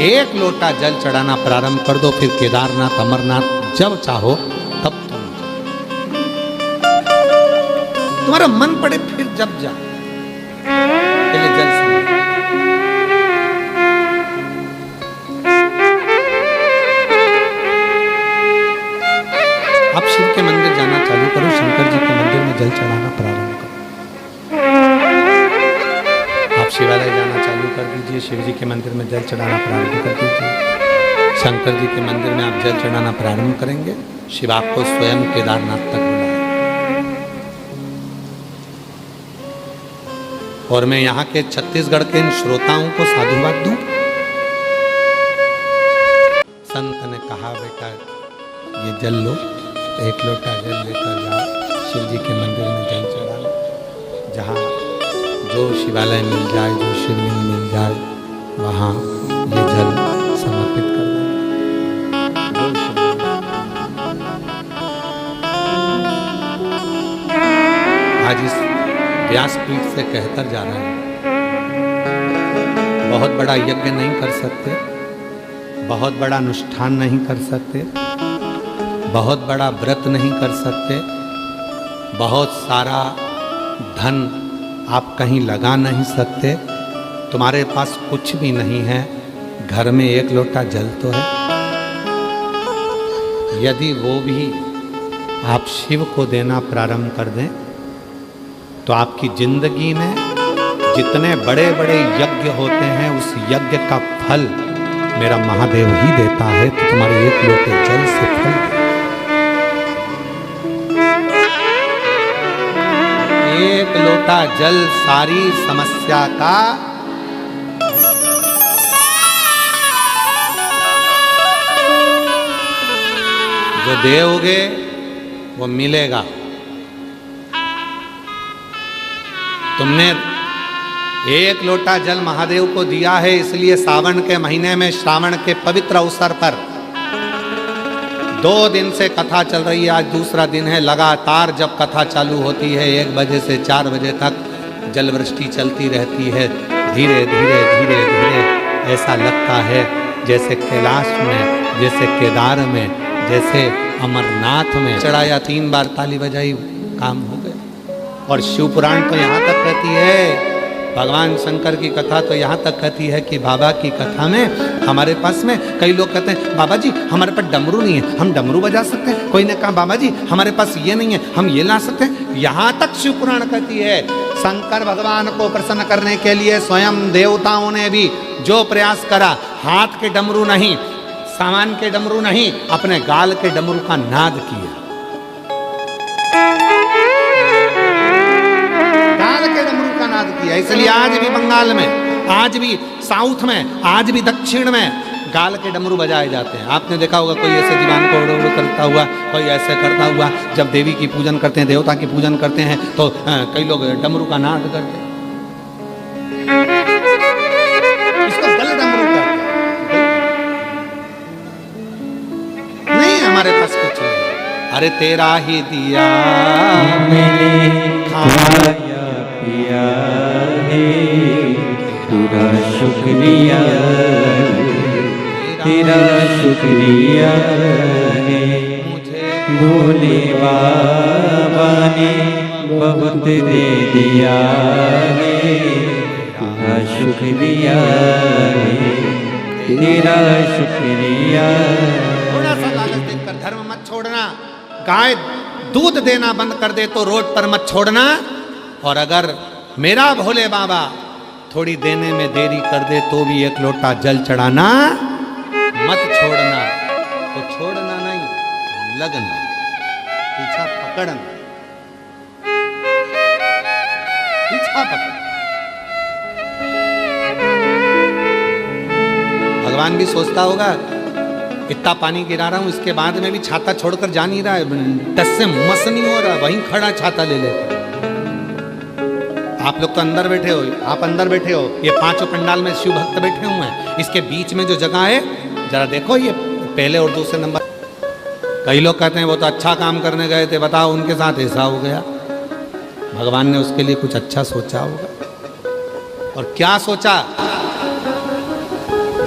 1 लोटा जल चढ़ाना प्रारंभ कर दो। फिर केदारनाथ, अमरनाथ जब चाहो तब तुम तुम्हारा मन पड़े फिर जब जा, पहले जल समर्पण। आप शिव के मंदिर जाना चालू करो, शंकर जी के मंदिर में जल चढ़ाना प्रारंभ करो। आप शिवालय जाना चालू कर दीजिए, शिव जी के मंदिर में जल चढ़ाना प्रारंभ कर दीजिए। शंकर जी के मंदिर में आप जल चढ़ाना प्रारंभ करेंगे, शिव आपको स्वयं केदारनाथ तक बुलाएंगे। और मैं यहाँ के छत्तीसगढ़ के इन श्रोताओं को साधुवाद दूं। संत ने कहा, बेटा ये जल लो, 1 लोटा जल लेकर जाओ, शिव जी के मंदिर में जल चढ़ा लो। जहाँ जो शिवालय मिल जाए, जो शिवलिंग मिल जाए, वहाँ ये जल समर्पित कर दो। आज इस व्यासपीठ से कहकर जा रहे हैं, बहुत बड़ा यज्ञ नहीं कर सकते, बहुत बड़ा अनुष्ठान नहीं कर सकते, बहुत बड़ा व्रत नहीं कर सकते, बहुत सारा धन आप कहीं लगा नहीं सकते, तुम्हारे पास कुछ भी नहीं है, घर में 1 लोटा जल तो है। यदि वो भी आप शिव को देना प्रारंभ कर दें तो आपकी जिंदगी में जितने बड़े बड़े यज्ञ होते हैं, उस यज्ञ का फल मेरा महादेव ही देता है। तो तुम्हारे 1 लोटे जल से फल, 1 लोटा जल सारी समस्या का जो दोगे वो मिलेगा। तुमने 1 लोटा जल महादेव को दिया है, इसलिए सावन के महीने में, श्रावण के पवित्र अवसर पर 2 दिन से कथा चल रही है, आज दूसरा दिन है। लगातार जब कथा चालू होती है 1 बजे से 4 बजे तक जल वृष्टि चलती रहती है। धीरे धीरे धीरे धीरे ऐसा लगता है जैसे कैलाश में, जैसे केदार में, जैसे अमरनाथ में चढ़ाया, 3 बार ताली बजाई, काम हो गया। और शिव पुराण तो यहाँ तक कहती है, भगवान शंकर की कथा तो यहाँ तक कहती है कि बाबा की कथा में हमारे पास में कई लोग कहते हैं, बाबा जी हमारे पास डमरू नहीं है, हम डमरू बजा सकते हैं। कोई ने कहा, बाबा जी हमारे पास ये नहीं है, हम ये ला सकते हैं। यहाँ तक शिव पुराण कहती है, शंकर भगवान को प्रसन्न करने के लिए स्वयं देवताओं ने भी जो प्रयास करा, हाथ के डमरू नहीं, सामान के डमरू नहीं, अपने गाल के डमरू का नाद किया। गाल के डमरू का नाद किया। इसलिए आज भी बंगाल में, आज भी साउथ में, आज भी दक्षिण में गाल के डमरू बजाए जाते हैं। आपने देखा होगा कोई ऐसे दीवान को उड़ उड़ करता हुआ, कोई ऐसे करता हुआ। जब देवी की पूजन करते हैं, देवता की पूजन करते हैं, तो कई लोग डमरू का नाद करते हैं। इसको गल डमरू कहते हैं। नहीं, हमारे पास कुछ नहीं। अरे तेरा ही दिया मैंने खाया पिया है, तेरा शुक्रिया, तेरा शुक्रिया है। भोले बाबा ने बहुत दे दिया है, तेरा शुक्रिया है, तेरा शुक्रिया। थोड़ा सा लालच देकर धर्म मत छोड़ना। गाय दूध देना बंद कर दे तो रोड पर मत छोड़ना। और अगर मेरा भोले बाबा थोड़ी देने में देरी कर दे तो भी 1 लोटा जल चढ़ाना मत छोड़ना। तो छोड़ना नहीं, लगना, पीछा पकड़ना, पीछा पकड़। भगवान भी सोचता होगा, इतना पानी गिरा रहा हूं, इसके बाद में भी छाता छोड़कर जा नहीं रहा है, टस से मस नहीं हो रहा, वहीं खड़ा छाता ले लेता। आप लोग तो अंदर बैठे हो, आप अंदर बैठे हो, ये 5 पंडाल में शिव भक्त बैठे हुए हैं। इसके बीच में जो जगह है, जरा देखो, ये पहले और दूसरे नंबर। कई लोग कहते हैं वो तो अच्छा काम करने गए थे, बताओ उनके साथ ऐसा हो गया। भगवान ने उसके लिए कुछ अच्छा सोचा होगा। और क्या सोचा?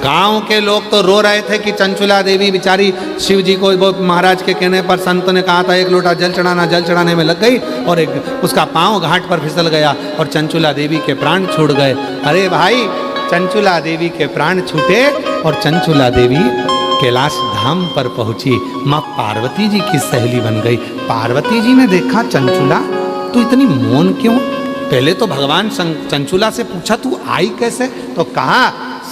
गांव के लोग तो रो रहे थे कि चंचुला देवी बेचारी शिव जी को, वो महाराज के कहने पर संत ने कहा था एक लोटा जल चढ़ाना, जल चढ़ाने में लग गई और एक उसका पांव घाट पर फिसल गया और चंचुला देवी के प्राण छूट गए। अरे भाई, चंचुला देवी के प्राण छूटे और चंचुला देवी कैलाश धाम पर पहुंची। माँ पार्वती जी की सहेली बन गई। पार्वती जी ने देखा, चंचुला तू इतनी मौन क्यों? पहले तो भगवान चंचुला से पूछा तू आई कैसे, तो कहा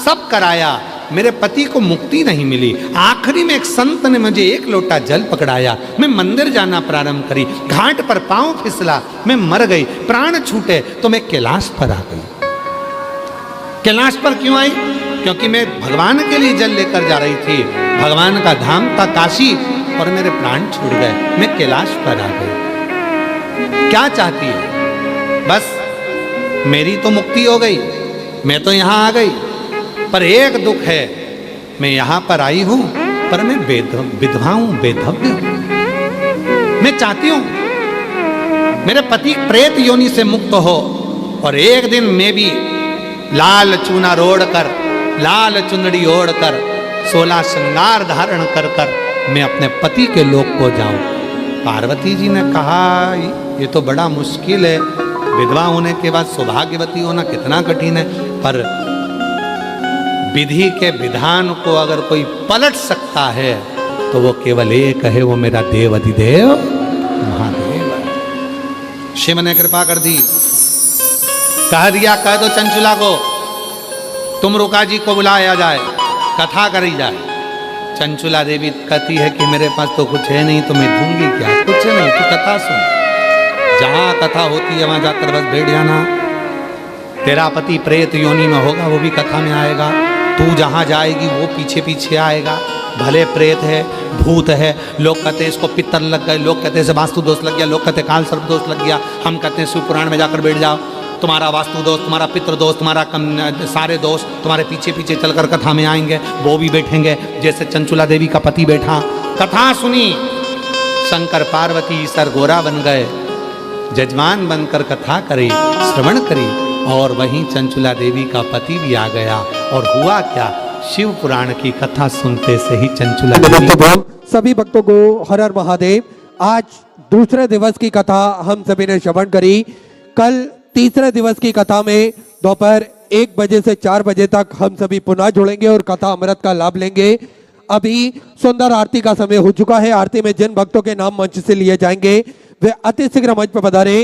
सब कराया, मेरे पति को मुक्ति नहीं मिली। आखिरी में एक संत ने मुझे एक लोटा जल पकड़ाया, मैं मंदिर जाना प्रारंभ करी, घाट पर पांव फिसला, मैं मर गई, प्राण छूटे तो मैं कैलाश पर आ गई। कैलाश पर क्यों आई? क्योंकि मैं भगवान के लिए जल लेकर जा रही थी। भगवान का धाम था काशी और मेरे प्राण छूट गए, मैं कैलाश पर आ गई। क्या चाहती है? बस मेरी तो मुक्ति हो गई, मैं तो यहां आ गई, पर एक दुख है, मैं यहां पर आई हूं पर मैं विधवा हूं, बेधव्य हूं। मैं चाहती हूं मेरे पति प्रेत योनि से मुक्त हो और एक दिन मैं भी लाल चूना रोड़ कर, लाल चुंदड़ी ओढ़ कर, 16 श्रृंगार धारण कर कर मैं अपने पति के लोक को जाऊं। पार्वती जी ने कहा ये तो बड़ा मुश्किल है, विधवा होने के बाद सौभाग्यवती होना कितना कठिन है, पर विधि के विधान को अगर कोई पलट सकता है तो वो केवल एक है, वो मेरा देव अधिदेव महादेव है। शिव ने कृपा कर दी, कह दिया कह दो चंचुला को तुम रुका जी को बुलाया जाए, कथा करी जाए। चंचुला देवी कहती है कि मेरे पास तो कुछ है नहीं, तो मैं दूंगी क्या? कुछ नहीं, तू कथा सुन, जहां कथा होती है वहां जाकर बस बैठ जाना। तेरा पति प्रेत योनि में होगा, वो भी कथा में आएगा, तू जहां जाएगी वो पीछे पीछे आएगा। भले प्रेत है, भूत है, लोग कहते हैं इसको पित्तर लग गए, लोग कहते हैं इसे वास्तु दोष लग गया, लोग कहते हैं काल सर्प दोष लग गया, हम कहते हैं शिव पुराण में जाकर बैठ जाओ, तुम्हारा वास्तु दोष, तुम्हारा पितृ दोष, तुम्हारा सारे दोष तुम्हारे पीछे पीछे चलकर कथा में आएंगे। वो भी बैठेंगे जैसे चंचुला देवी का पति बैठा, कथा सुनी, शंकर पार्वती सर गोरा बन गए, जजमान बनकर कथा करी, श्रवण करी, और वहीं चंचुला देवी का पति भी आ गया। और हुआ क्या? शिव पुराण की कथा सुनते से ही चंचुला देवी, सभी भक्तों को हर हर महादेव। आज दूसरे दिवस की कथा हम सभी ने श्रवण करी। कल तीसरे दिवस की कथा में दोपहर 1 बजे से 4 बजे तक हम सभी पुनः जुड़ेंगे और कथा अमृत का लाभ लेंगे। अभी सुंदर आरती का समय हो चुका है। आरती में जिन भक्तों के नाम मंच से लिए जाएंगे वे अति शीघ्र मंच पर पधारे।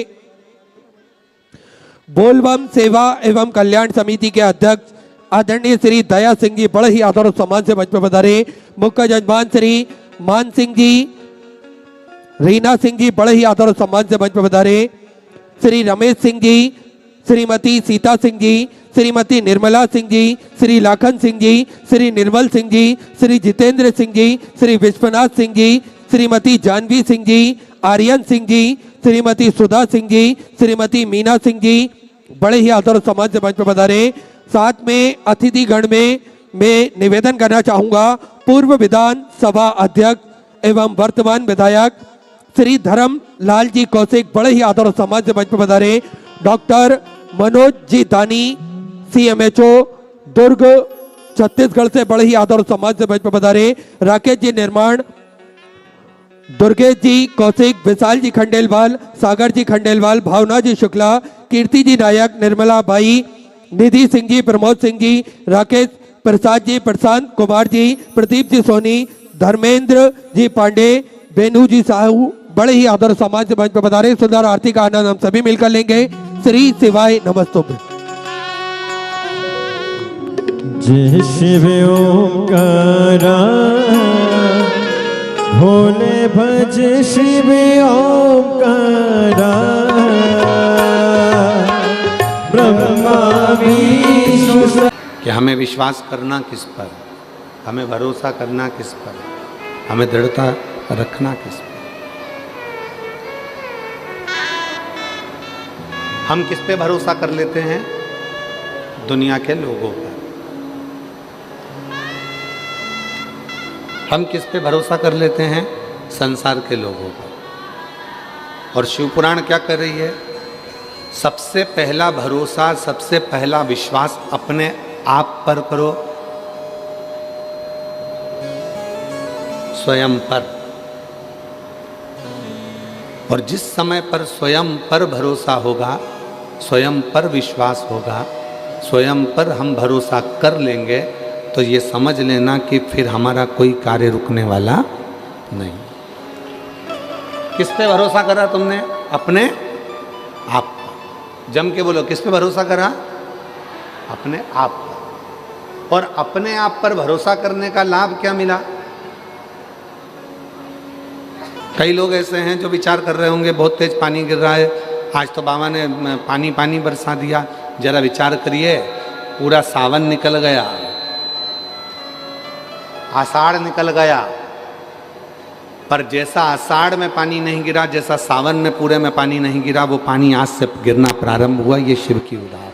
बोलबम सेवा एवं कल्याण समिति के अध्यक्ष आदरणीय श्री दया सिंह जी बड़े ही आदर और सम्मान से मंच पर पधारे। मुख्य जजमान श्री मान सिंह जी, रीना सिंह जी बड़े ही आदर और सम्मान से मंच पर पधारे। श्री रमेश सिंह जी, श्रीमती सीता सिंह जी, श्रीमती निर्मला सिंह जी, श्री लाखन सिंह जी, श्री निर्मल सिंह जी, श्री जितेंद्र सिंह जी, श्री विश्वनाथ सिंह जी, श्रीमती जानवी सिंह जी, आर्यन सिंह जी, श्रीमती सुधा सिंह जी, श्रीमती मीना सिंह जी बड़े ही आदर और सम्मान से मंच पर पधारे। साथ में अतिथि गण में मैं निवेदन करना चाहूंगा, पूर्व विधान सभा अध्यक्ष एवं वर्तमान विधायक श्री धर्म लाल जी कौशिक बड़े ही आदर और सम्मान से मंच पर पधारे। डॉक्टर मनोज जी दानी CMHO दुर्ग छत्तीसगढ़ से बड़े ही आदर और सम्मान से मंच पर पधारे। राकेश जी निर्माण, दुर्गेश जी कौशिक, विशाल जी खंडेलवाल, सागर जी खंडेलवाल, भावना जी शुक्ला, कीर्ति जी नायक, निर्मला बाई, निधि सिंह जी, प्रमोद सिंह जी, राकेश प्रसाद जी, प्रशांत कुमार जी, प्रदीप जी सोनी, धर्मेंद्र जी पांडे, बेनू जी साहू बड़े ही आदर समाज से मंच पर बता रहे। सुंदर आरती का आनंद हम सभी मिलकर लेंगे। श्री शिवाय नमस्तुभ्यं। जय शिव ओंकारा, भोले भज शिव ओंकारा, ब्रह्मा विष्णु। कि हमें विश्वास करना किस पर, हमें भरोसा करना किस पर, हमें दृढ़ता रखना किस पर। हम किस पे भरोसा कर लेते हैं? दुनिया के लोगों पर। हम किस पे भरोसा कर लेते हैं? संसार के लोगों पर। और शिव पुराण क्या कर रही है? सबसे पहला भरोसा, सबसे पहला विश्वास अपने आप पर करो, स्वयं पर। और जिस समय पर स्वयं पर भरोसा होगा, स्वयं पर विश्वास होगा, स्वयं पर हम भरोसा कर लेंगे, तो ये समझ लेना कि फिर हमारा कोई कार्य रुकने वाला नहीं। किस पे भरोसा करा तुमने? अपने आप पर। जम के बोलो, किस पे भरोसा करा? अपने आप पर। और अपने आप पर भरोसा करने का लाभ क्या मिला? कई लोग ऐसे हैं जो विचार कर रहे होंगे बहुत तेज पानी गिर रहा है, आज तो बाबा ने पानी पानी बरसा दिया। जरा विचार करिए, पूरा सावन निकल गया, आषाढ़ निकल गया, पर जैसा आषाढ़ में पानी नहीं गिरा, जैसा सावन में पूरे में पानी नहीं गिरा, वो पानी आज से गिरना प्रारंभ हुआ। ये शिव की उदाहरण है।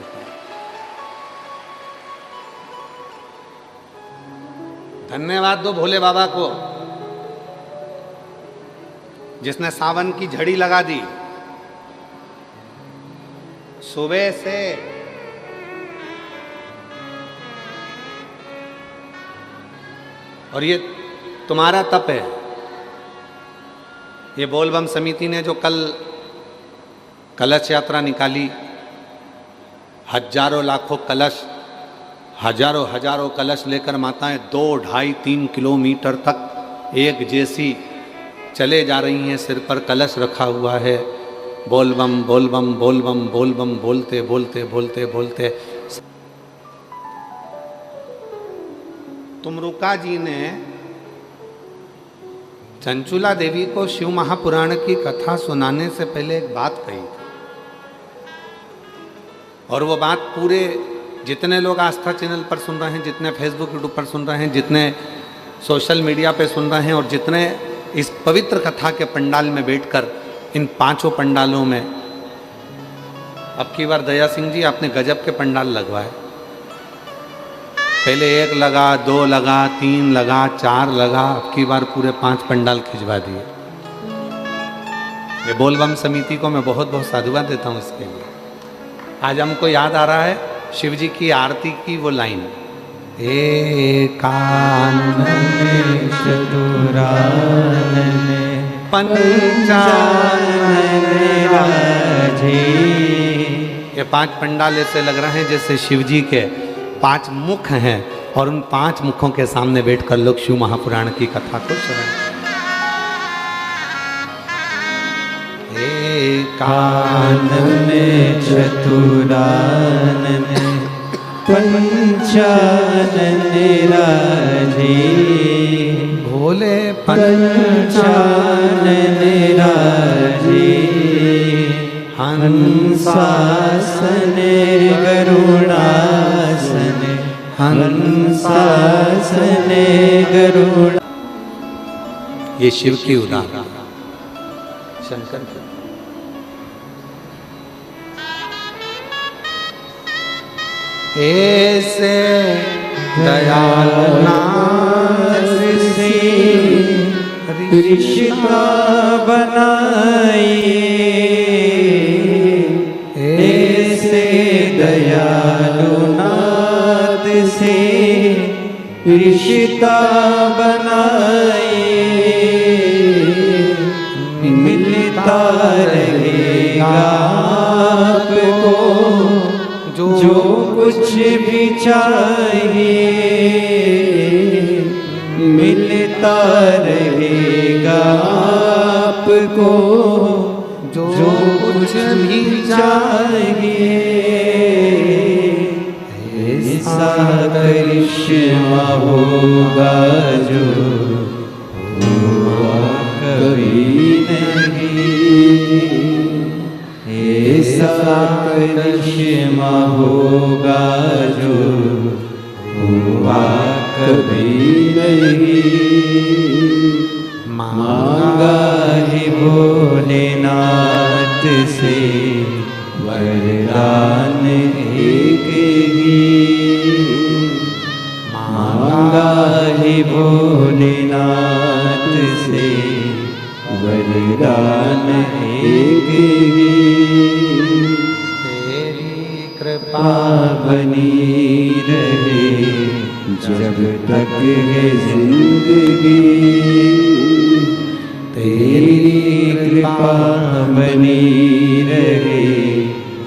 धन्यवाद दो भोले बाबा को, जिसने सावन की झड़ी लगा दी। सुबह से और ये तुम्हारा तप है। ये बोलबम समिति ने जो कल कलश यात्रा निकाली, हजारों लाखों कलश, हजारों हजारों कलश लेकर माताएं 2, 2.5, 3 किलोमीटर तक एक जैसी चले जा रही हैं, सिर पर कलश रखा हुआ है। बोलबम बोलबम बोलबम बोलबम बोलते बोलते बोलते बोलते। तुमरुका जी ने चंचुला देवी को शिव महापुराण की कथा सुनाने से पहले एक बात कही थी, और वो बात पूरे जितने लोग आस्था चैनल पर सुन रहे हैं, जितने फेसबुक यूट्यूब पर सुन रहे हैं, जितने सोशल मीडिया पे सुन रहे हैं, और जितने इस पवित्र कथा के पंडाल में बैठकर इन 5 पंडालों में, अब की बार दया सिंह जी आपने गजब के पंडाल लगवाए। पहले 1 लगा, 2 लगा, 3 लगा, 4 लगा, अब की बार पूरे 5 पंडाल खिंचवा दिए। ये बोलबम समिति को मैं बहुत बहुत साधुवाद देता हूँ इसके लिए। आज हमको याद आ रहा है शिव जी की आरती की वो लाइन, एकानन चतुरानन पंचानन राजे। ये 5 पंडाल ऐसे लग रहे हैं जैसे शिव जी के 5 मुख हैं, और उन 5 मुखों के सामने बैठकर लोग शिव महापुराण की कथा को श्रवण। एकानन चतुरानन पंचानन राजे। भोले पंचानन राजे। हंसासन गरुड़ासन, हंसासन गरुड़। ये शिव की उदाहरण शंकर की। ऐसे दयालु नाथ से रिश्ता बनाइए, ऐसे दयालु नाथ से रिश्ता बनाइए। मिलता रहेगा आपको जो कुछ भी चाहिए, मिलता रहेगा आपको जो कुछ भी चाहिए। ऐसा करिश्मा होगा जो हुआ कभी नहीं, ऐसा करिश्मा होगा जो हुआ कभी नहीं। मांगा ही भोलेनाथ से वरदान एक ही, मांगा ही भोलेनाथ से वरदान एक ही। कृपा बनी रहे जब तक है जिंदगी, तेरी कृपा बनी रहे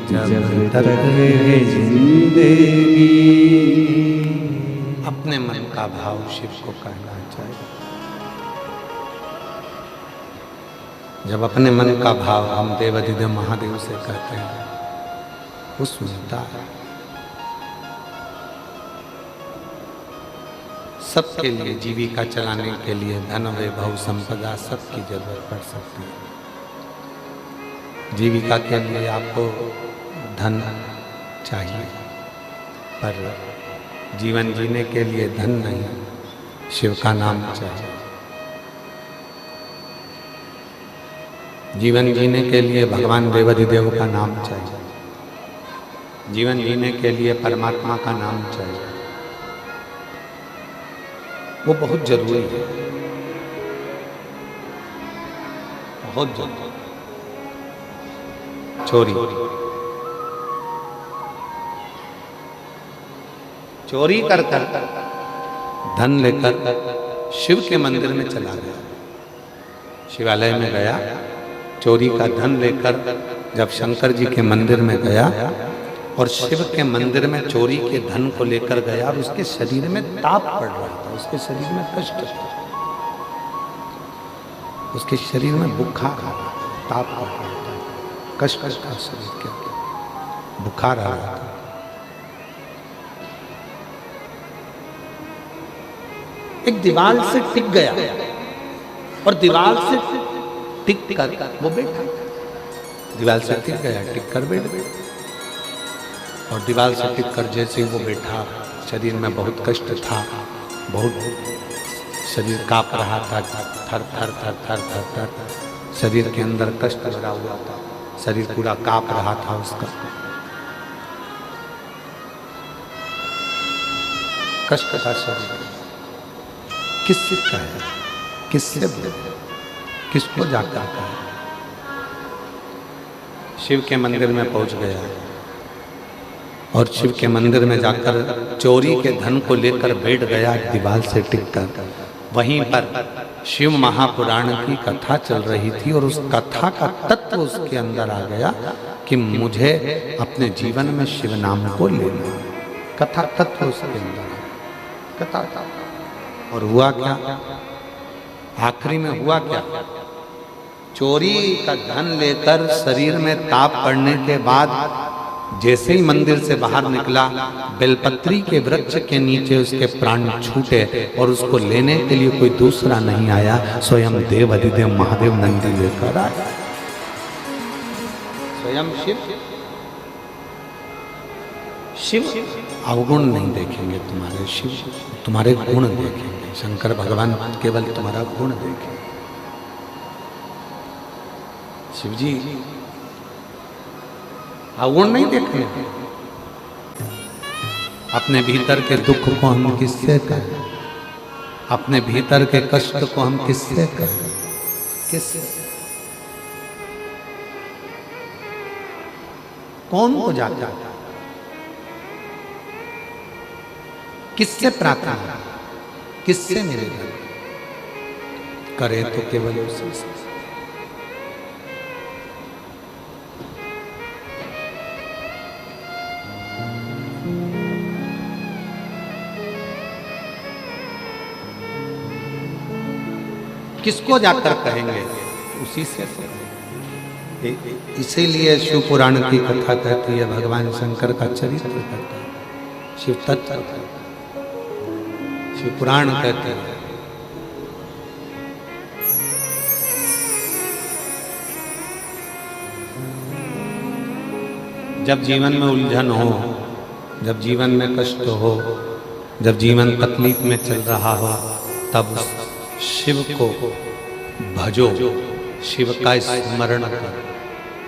जब तक है जिंदगी। अपने मन का भाव शिव को कहना चाहिए। जब अपने मन का भाव हम देवाधिदेव महादेव से कहते हैं, वो सुनता है। सबके लिए जीविका चलाने के लिए धन वैभव संपदा सबकी जरूरत पड़ सकती है। जीविका के लिए आपको धन चाहिए, पर जीवन जीने के लिए धन नहीं, शिव का नाम चाहिए। जीवन जीने के लिए भगवान देवाधिदेव का नाम चाहिए। जीवन जीने के लिए परमात्मा का नाम चाहिए। वो बहुत जरूरी है, बहुत जरूरी। चोरी कर धन लेकर शिव के मंदिर में चला गया। शिवालय में गया, चोरी का धन लेकर जब शंकर जी के मंदिर में गया और शिव के मंदिर में चोरी के धन को लेकर गया, और उसके शरीर में ताप पड़ रहा था, उसके शरीर में कष्ट था, उसके शरीर में बुखार आ रहा था, ताप पड़ रहा था, कष्ट था शरीर के, बुखार आ रहा था। एक दीवार से टिक गया और दीवार से टिक कर वो बैठा। दीवार से टिक गया, टिक कर बैठ गया, और दीवार से टिक कर जैसे वो बैठा, शरीर में बहुत कष्ट था, बहुत शरीर कांप रहा था, थर थर थर थर थर थर शरीर के अंदर कष्ट भरा हुआ था, शरीर पूरा कांप रहा था उसका। कष्ट का शरीर किससे कहे, किससे बोले, किसको जाकर कहे। शिव के मंदिर में पहुंच गया और शिव के मंदिर में जाकर चोरी के धन को लेकर बैठ गया दीवार से टिककर। वहीं पर शिव महापुराण की कथा चल रही थी और उस कथा का तत्व उसके अंदर आ गया कि मुझे अपने जीवन में शिव नाम को लेना। कथा तत्व उसके अंदर, कथा। और हुआ क्या, आखिरी में हुआ क्या, चोरी का धन लेकर शरीर में ताप पड़ने के बाद जैसे ही मंदिर से बाहर निकला, बेलपत्री के वृक्ष के नीचे उसके प्राण छूटे और उसको लेने के लिए कोई दूसरा नहीं आया, स्वयं देवाधिदेव महादेव नंदी लेकर आया। स्वयं शिव अवगुण नहीं देखेंगे तुम्हारे, शिव तुम्हारे गुण देखेंगे। शंकर भगवान केवल तुम्हारा गुण देखेंगे। शिव जी अवगुण नहीं देखेंगे। अपने भीतर के दुख को हम किससे कहें, अपने भीतर के कष्ट को हम किससे कहें, किससे, कौन को जाता है, किससे प्रार्थना, किससे निवेदन करे, तो केवल उसी से। किसको जाकर कहेंगे, उसी से। इसीलिए शिव पुराण की कथा कहती है, भगवान शंकर का चरित्र कहता है, शिव तत्व, शिव पुराण कहते हैं। जब जीवन में उलझन हो, जब जीवन में कष्ट हो, जब जीवन तकलीफ में चल रहा हो, तब शिव को भजो, शिव का स्मरण करो,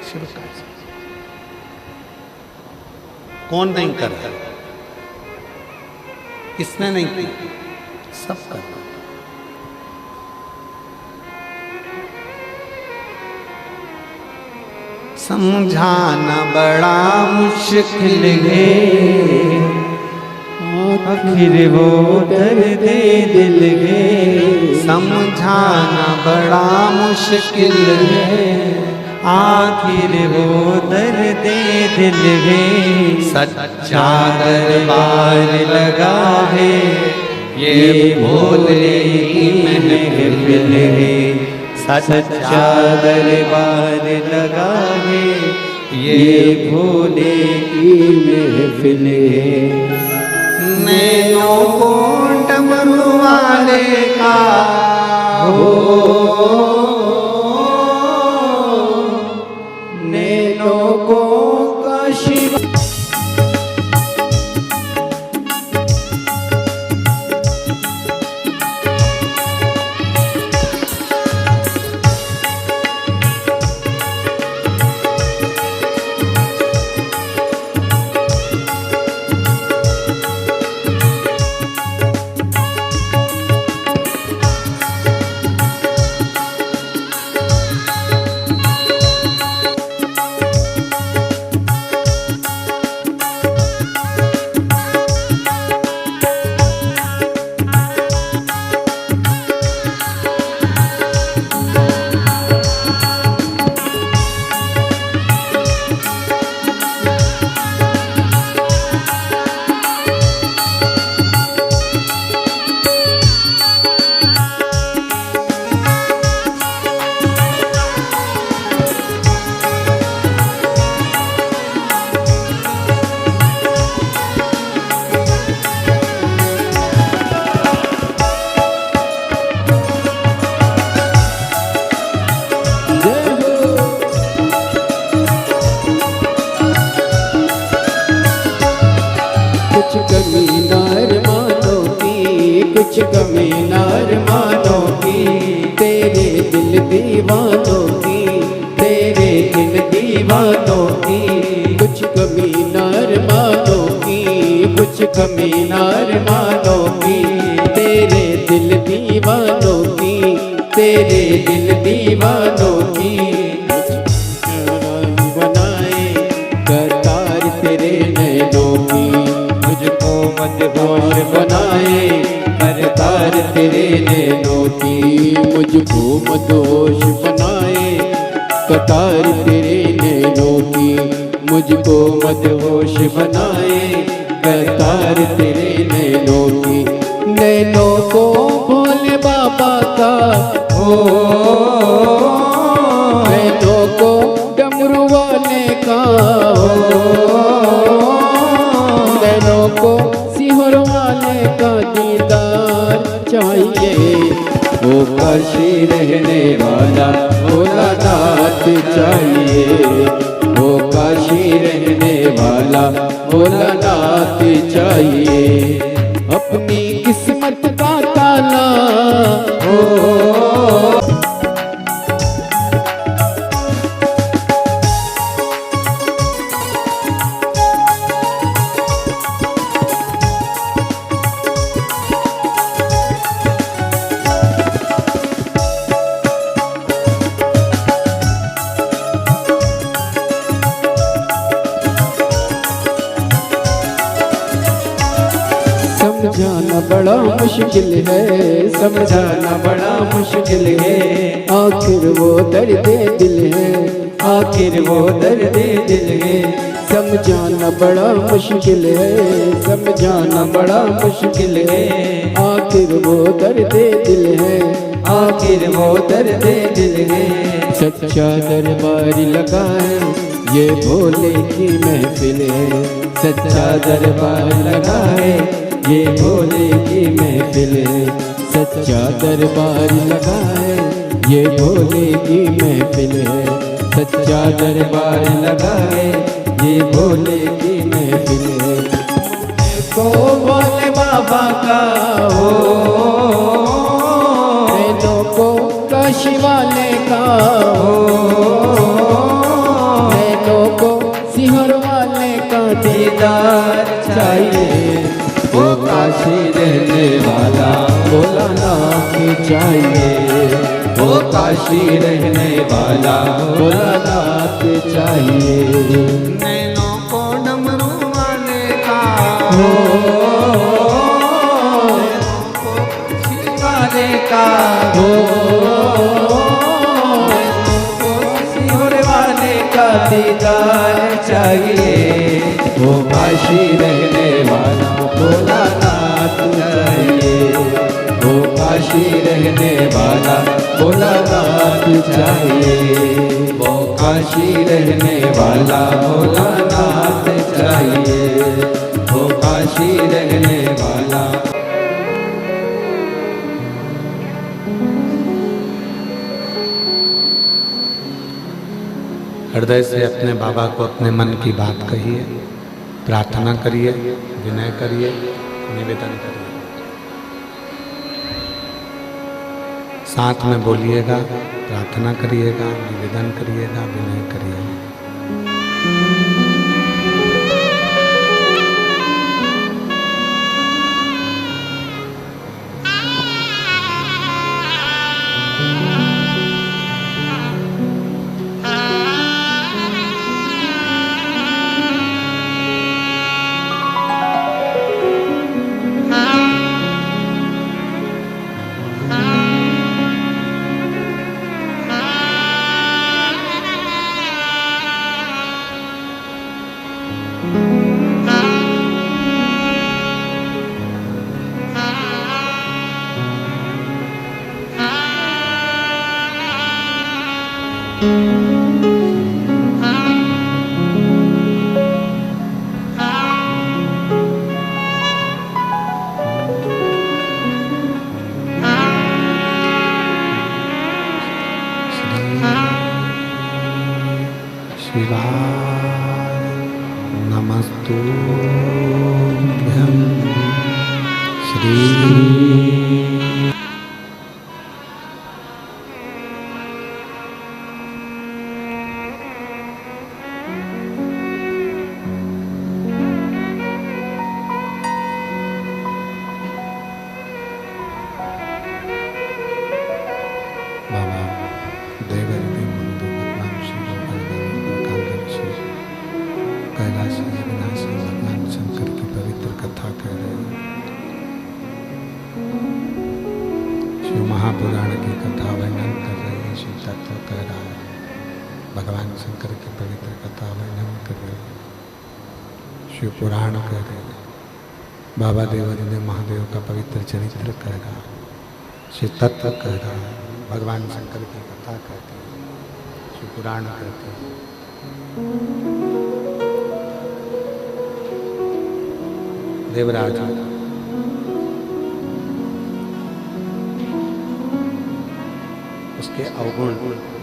शिव का। कौन नहीं कर रहा, किसने नहीं किया, सब कर। समझाना बड़ा मुश्किल है, आखिर वो दर्द दिल है। समझाना बड़ा मुश्किल है, आखिर वो दर्द दिल है। सच्चा दरबार लगा है, ये भोले की महफिल है। सच्चा दरबार लगा है, ये भोले की महफिल है। नैनों को डमरू वाले का हो, नैनों को काशी कुछ कमी नार मानों की, तेरे दिल दीवानों की, तेरे दिल दीवानों की। कुछ कमी नार मानों की, कुछ कमी नार मानों की, तेरे दिल दीवानों की, तेरे दिल दीवानों की। बनाए कतार तेरे नैनों की, मुझको मदहोश बनाए करतार तेरे नैनों की। मुझको मदहोश बनाए कतार तेरे नैनों की, मुझको मदहोश बनाए करतार तेरे नैनों की। नैनों को भोले बाबा का हो, नैनों को डमरू वाले का हो, नैनों को सिहर वाले का दीदार चाहिए। वो काशी रहने वाला भोलानाथ चाहिए, वो काशी रहने वाला भोलानाथ चाहिए। अपनी किस्मत का ताला हो, समझाना बड़ा मुश्किल है, समझाना बड़ा मुश्किल है। आखिर वो दर्द दिल है, आखिर वो दर्द दिल है। समझाना बड़ा मुश्किल है, समझाना बड़ा मुश्किल है। आखिर वो दर्द दिल है, आखिर वो दर्द दिल है। सच्चा दरबार लगा है, ये भोले की महफिल है। सच्चा दरबार लगा है, ये भोले की महफिल है। सच्चा दरबार लगा है, ये भोले की महफिल है। सच्चा दरबार लगा है, ये भोले की महफिल है। को भोले बाबा का हो, नैनों को काशी वाले का हो, नैनों को सिहर वाले का दीदार चाहिए। वो काशी रहने वाला भोलानाथ चाहिए, वो वो काशी रहने वाला भोलानाथ चाहिए। नैनों को डमरू वाले का, वाले का हो, सिहोर वाले का दीदार चाहिए। वो काशी रहने वाला भोलानाथ चाहिए। वो काशी रहने वाला भोलानाथ चाहिए। वो काशी रहने वाला भोलानाथ चाहिए। वो काशी रहने वाला। हृदय से अपने बाबा को अपने मन की बात कहिए, प्रार्थना करिए, विनय करिए, निवेदन करिए। साथ में बोलिएगा, प्रार्थना करिएगा, निवेदन करिएगा, विनय करिएगा। शिवाय नमस्तुभ्यं श्री। बाबा देवरिदेव बंधु भगवान श्री गोपालदासी कैलाशी अविनाशी भगवान शंकर की पवित्र कथा कह रहे हैं। शिव महापुराण की कथा वर्णन कर रहे हैं। शिव तत्व कह रहा है, भगवान शंकर की पवित्र कथा वर्णन कर रहे हैं, शिव पुराण कह रहे हैं। बाबा देवरिदेव महादेव का पवित्र चरित्र कह रहा है, शिव तत्व कह रहा है, भगवान शंकर की कथा कहते हैं, शिव पुराण कहते हैं। देवराज उसके अवगुण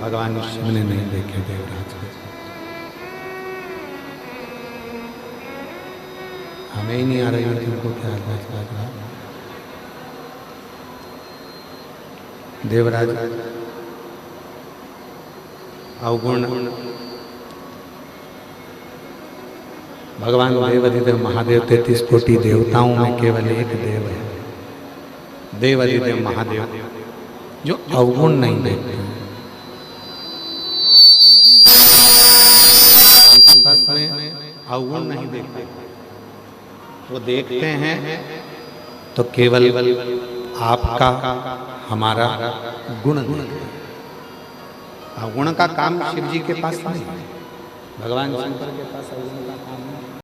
भगवान शिव ने नहीं देखे। देवराज को हमें ही नहीं आ रही है, उनको क्या लग रहा। देवराज अवगुण भगवान देवाधिदेव महादेव 33 कोटि देवताओं में केवल एक देव है, देवाधिदेव महादेव, जो अवगुण नहीं देखते। बस में अवगुण नहीं देखते, वो देखते हैं तो केवल आपका हमारा गुण। अवगुण का काम शिव जी के पास नहीं, भगवान शंकर के पास अवगुण का काम नहीं।